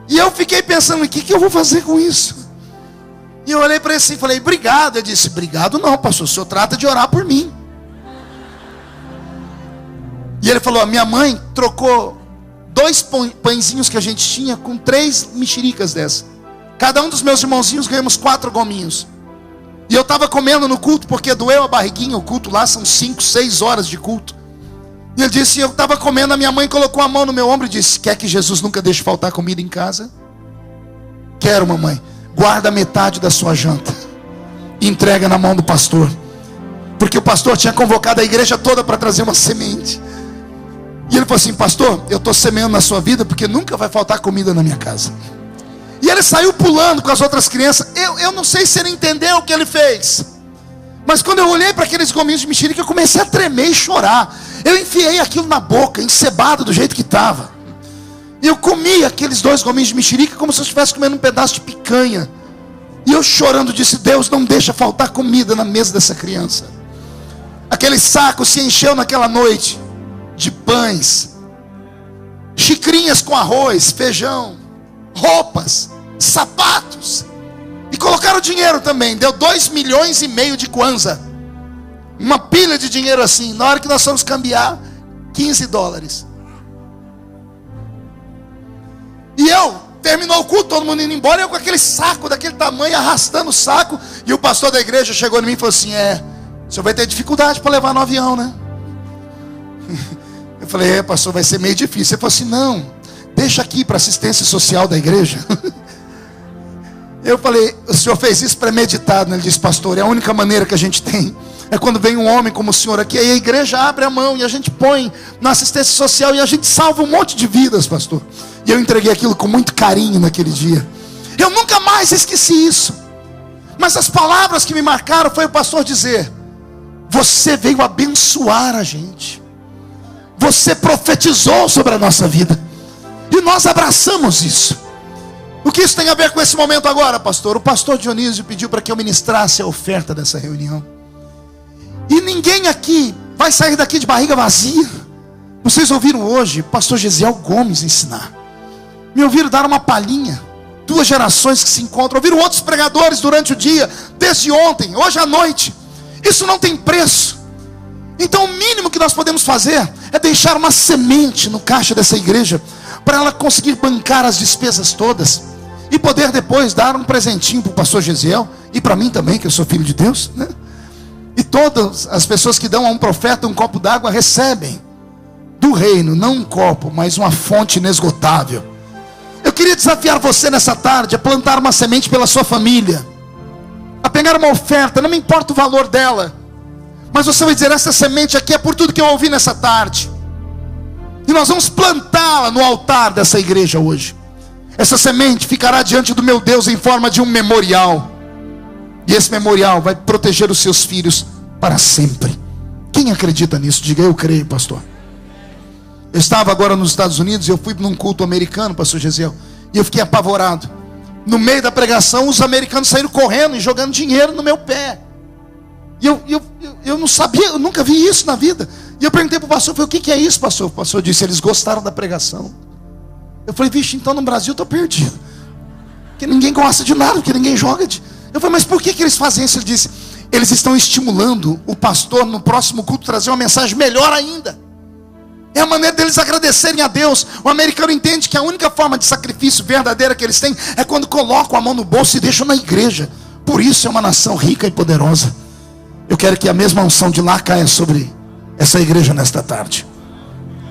E eu fiquei pensando: o que eu vou fazer com isso? E eu olhei para ele assim e falei: obrigado. Eu disse: obrigado não, pastor, o senhor trata de orar por mim. E ele falou: a minha mãe trocou 2 pãezinhos que a gente tinha com 3 mexericas dessa. Cada um dos meus irmãozinhos ganhamos 4 gominhos. E eu estava comendo no culto, porque doeu a barriguinha. O culto lá são 5, 6 horas de culto. E ele disse: eu estava comendo, a minha mãe colocou a mão no meu ombro e disse: quer que Jesus nunca deixe faltar comida em casa? Quero, mamãe. Guarda metade da sua janta e entrega na mão do pastor. Porque o pastor tinha convocado a igreja toda para trazer uma semente. E ele falou assim: pastor, eu estou semeando na sua vida, porque nunca vai faltar comida na minha casa. E ele saiu pulando com as outras crianças. Eu não sei se ele entendeu o que ele fez, mas quando eu olhei para aqueles gominhos de mexerica, eu comecei a tremer e chorar. Eu enfiei aquilo na boca, encebado do jeito que estava. E eu comi aqueles 2 gominhos de mexerica como se eu estivesse comendo um pedaço de picanha. E eu chorando disse: Deus, não deixa faltar comida na mesa dessa criança. Aquele saco se encheu naquela noite de pães, xicrinhas com arroz, feijão, roupas, sapatos. E colocaram dinheiro também. Deu 2,5 milhões de kwanza. Uma pilha de dinheiro assim. Na hora que nós fomos cambiar, $15. E eu, terminou o culto, todo mundo indo embora, eu com aquele saco daquele tamanho, arrastando o saco. E o pastor da igreja chegou em mim e falou assim: o senhor vai ter dificuldade para levar no avião, né? Eu falei: pastor, vai ser meio difícil. Ele falou assim: não, deixa aqui para assistência social da igreja. Eu falei: o senhor fez isso premeditado, né? Ele disse: pastor, é a única maneira que a gente tem. É quando vem um homem como o senhor aqui, aí a igreja abre a mão e a gente põe na assistência social e a gente salva um monte de vidas, pastor. E eu entreguei aquilo com muito carinho naquele dia. Eu nunca mais esqueci isso. Mas as palavras que me marcaram foi o pastor dizer: você veio abençoar a gente. Você profetizou sobre a nossa vida. E nós abraçamos isso. O que isso tem a ver com esse momento agora, pastor? O pastor Dionísio pediu para que eu ministrasse a oferta dessa reunião. E ninguém aqui vai sair daqui de barriga vazia. Vocês ouviram hoje o pastor Gesiel Gomes ensinar. Me ouviram dar uma palhinha. 2 gerações que se encontram. Ouviram outros pregadores durante o dia, desde ontem, hoje à noite. Isso não tem preço. Então o mínimo que nós podemos fazer é deixar uma semente no caixa dessa igreja, para ela conseguir bancar as despesas todas e poder depois dar um presentinho para o pastor Gesiel e para mim também, que eu sou filho de Deus, né? E todas as pessoas que dão a um profeta um copo d'água recebem do reino, não um copo, mas uma fonte inesgotável. Eu queria desafiar você nessa tarde a plantar uma semente pela sua família, a pegar uma oferta, não me importa o valor dela, mas você vai dizer: essa semente aqui é por tudo que eu ouvi nessa tarde. E nós vamos plantá-la no altar dessa igreja hoje. Essa semente ficará diante do meu Deus em forma de um memorial. E esse memorial vai proteger os seus filhos para sempre. Quem acredita nisso? Diga: eu creio, pastor. Eu estava agora nos Estados Unidos e eu fui num culto americano, pastor Gesiel. E eu fiquei apavorado. No meio da pregação, os americanos saíram correndo e jogando dinheiro no meu pé. E eu não sabia, eu nunca vi isso na vida. E eu perguntei para o pastor, falei, o que é isso, pastor? O pastor disse, eles gostaram da pregação. Eu falei, vixe, então no Brasil eu estou perdido. Porque ninguém gosta de nada, porque ninguém joga de... Eu falei, mas por que eles fazem isso? Ele disse, eles estão estimulando o pastor no próximo culto trazer uma mensagem melhor ainda. É a maneira deles agradecerem a Deus. O americano entende que a única forma de sacrifício verdadeira que eles têm é quando colocam a mão no bolso e deixam na igreja. Por isso é uma nação rica e poderosa. Eu quero que a mesma unção de lá caia sobre essa igreja nesta tarde.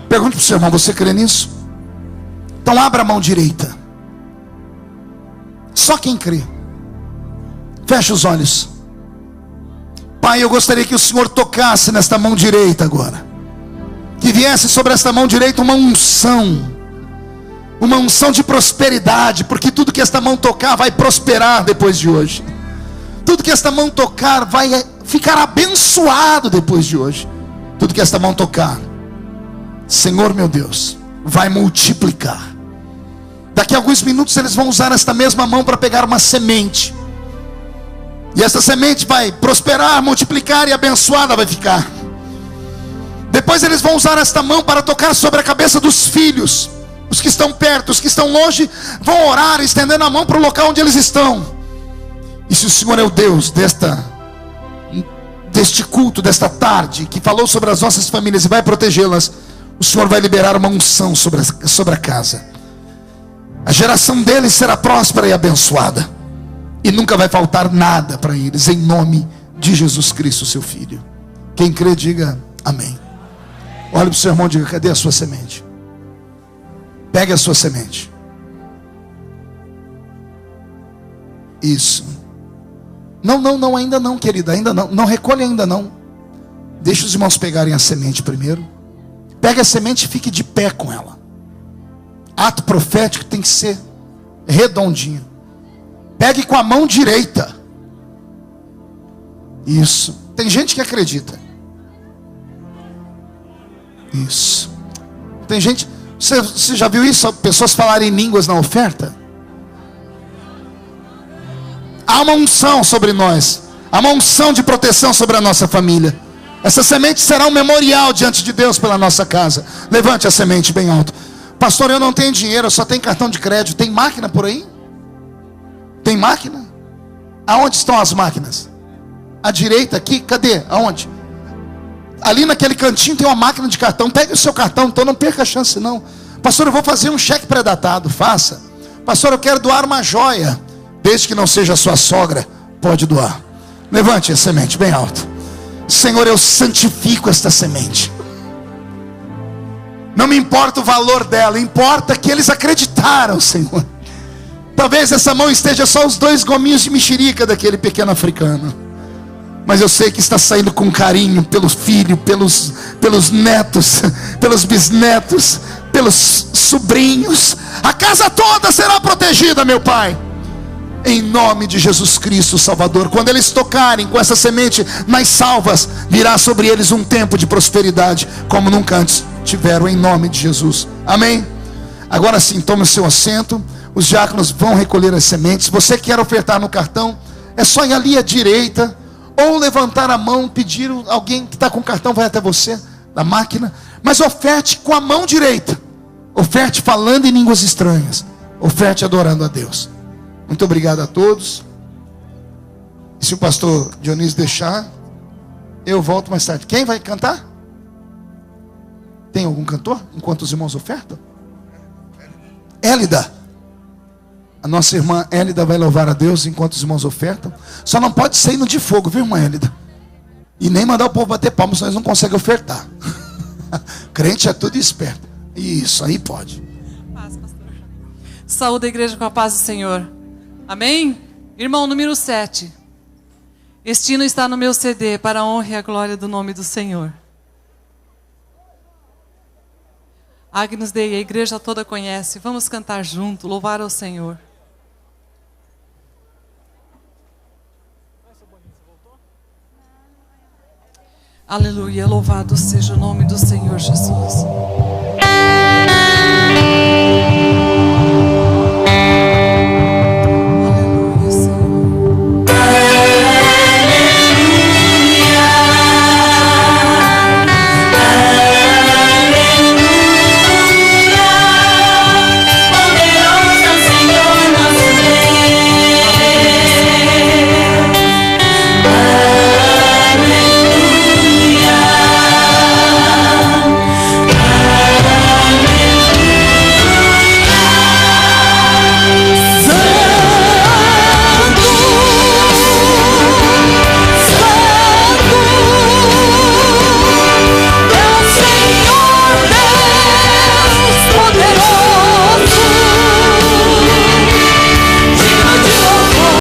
Pergunte para o seu irmão, você crê nisso? Então abra a mão direita. Só quem crê. Feche os olhos. Pai, eu gostaria que o Senhor tocasse nesta mão direita agora. Que viesse sobre esta mão direita uma unção de prosperidade, porque tudo que esta mão tocar vai prosperar depois de hoje. Tudo que esta mão tocar vai ficar abençoado depois de hoje. Tudo que esta mão tocar, Senhor meu Deus, vai multiplicar. Daqui a alguns minutos eles vão usar esta mesma mão para pegar uma semente. E essa semente vai prosperar, multiplicar e abençoada vai ficar. Depois eles vão usar esta mão para tocar sobre a cabeça dos filhos. Os que estão perto, os que estão longe, vão orar, estendendo a mão para o local onde eles estão. E se o Senhor é o Deus deste culto, desta tarde, que falou sobre as nossas famílias e vai protegê-las, o Senhor vai liberar uma unção sobre a casa. A geração deles será próspera e abençoada. E nunca vai faltar nada para eles, em nome de Jesus Cristo, seu Filho. Quem crê, diga amém. Olhe para o seu irmão e diga, cadê a sua semente? Pegue a sua semente. Isso. Não, ainda não, querida, ainda não. Não recolhe ainda não. Deixa os irmãos pegarem a semente primeiro. Pegue a semente e fique de pé com ela. Ato profético tem que ser redondinho. Pegue com a mão direita. Isso. Tem gente que acredita. Isso. Tem gente... Você já viu isso? Pessoas falarem em línguas na oferta? Há uma unção sobre nós. Há uma unção de proteção sobre a nossa família. Essa semente será um memorial diante de Deus pela nossa casa. Levante a semente bem alto. Pastor, eu não tenho dinheiro, eu só tenho cartão de crédito. Tem máquina por aí? Tem máquina? Aonde estão as máquinas? À direita aqui? Cadê? Aonde? Ali naquele cantinho tem uma máquina de cartão. Pegue o seu cartão, então não perca a chance não. Pastor, eu vou fazer um cheque pré-datado. Faça. Pastor, eu quero doar uma joia. Desde que não seja a sua sogra, pode doar. Levante a semente bem alto. Senhor, eu santifico esta semente. Não me importa o valor dela, importa que eles acreditaram, Senhor. Talvez essa mão esteja só os 2 gominhos de mexerica daquele pequeno africano. Mas eu sei que está saindo com carinho pelo filho, pelos netos, pelos bisnetos, pelos sobrinhos. A casa toda será protegida, meu Pai. Em nome de Jesus Cristo, Salvador. Quando eles tocarem com essa semente nas salvas, virá sobre eles um tempo de prosperidade, como nunca antes tiveram, em nome de Jesus. Amém? Agora sim, tome o seu assento. Os diáconos vão recolher as sementes. Você quer ofertar no cartão? É só ir ali à direita, ou levantar a mão, pedir alguém que está com o cartão, vai até você, da máquina. Mas oferte com a mão direita. Oferte falando em línguas estranhas. Oferte adorando a Deus. Muito obrigado a todos. E se o pastor Dionísio deixar, eu volto mais tarde. Quem vai cantar? Tem algum cantor? Enquanto os irmãos ofertam? Élida. A nossa irmã Élida vai louvar a Deus enquanto os irmãos ofertam. Só não pode ser hino de fogo, viu, irmã Élida? E nem mandar o povo bater palmas, senão eles não conseguem ofertar. Crente é tudo esperto. Isso, aí pode. Paz, pastor. Saúde a igreja com a paz do Senhor. Amém? Irmão, número 7. Este hino está no meu CD, para a honra e a glória do nome do Senhor. Agnus Dei, a igreja toda conhece. Vamos cantar junto, louvar ao Senhor. Aleluia, louvado seja o nome do Senhor Jesus.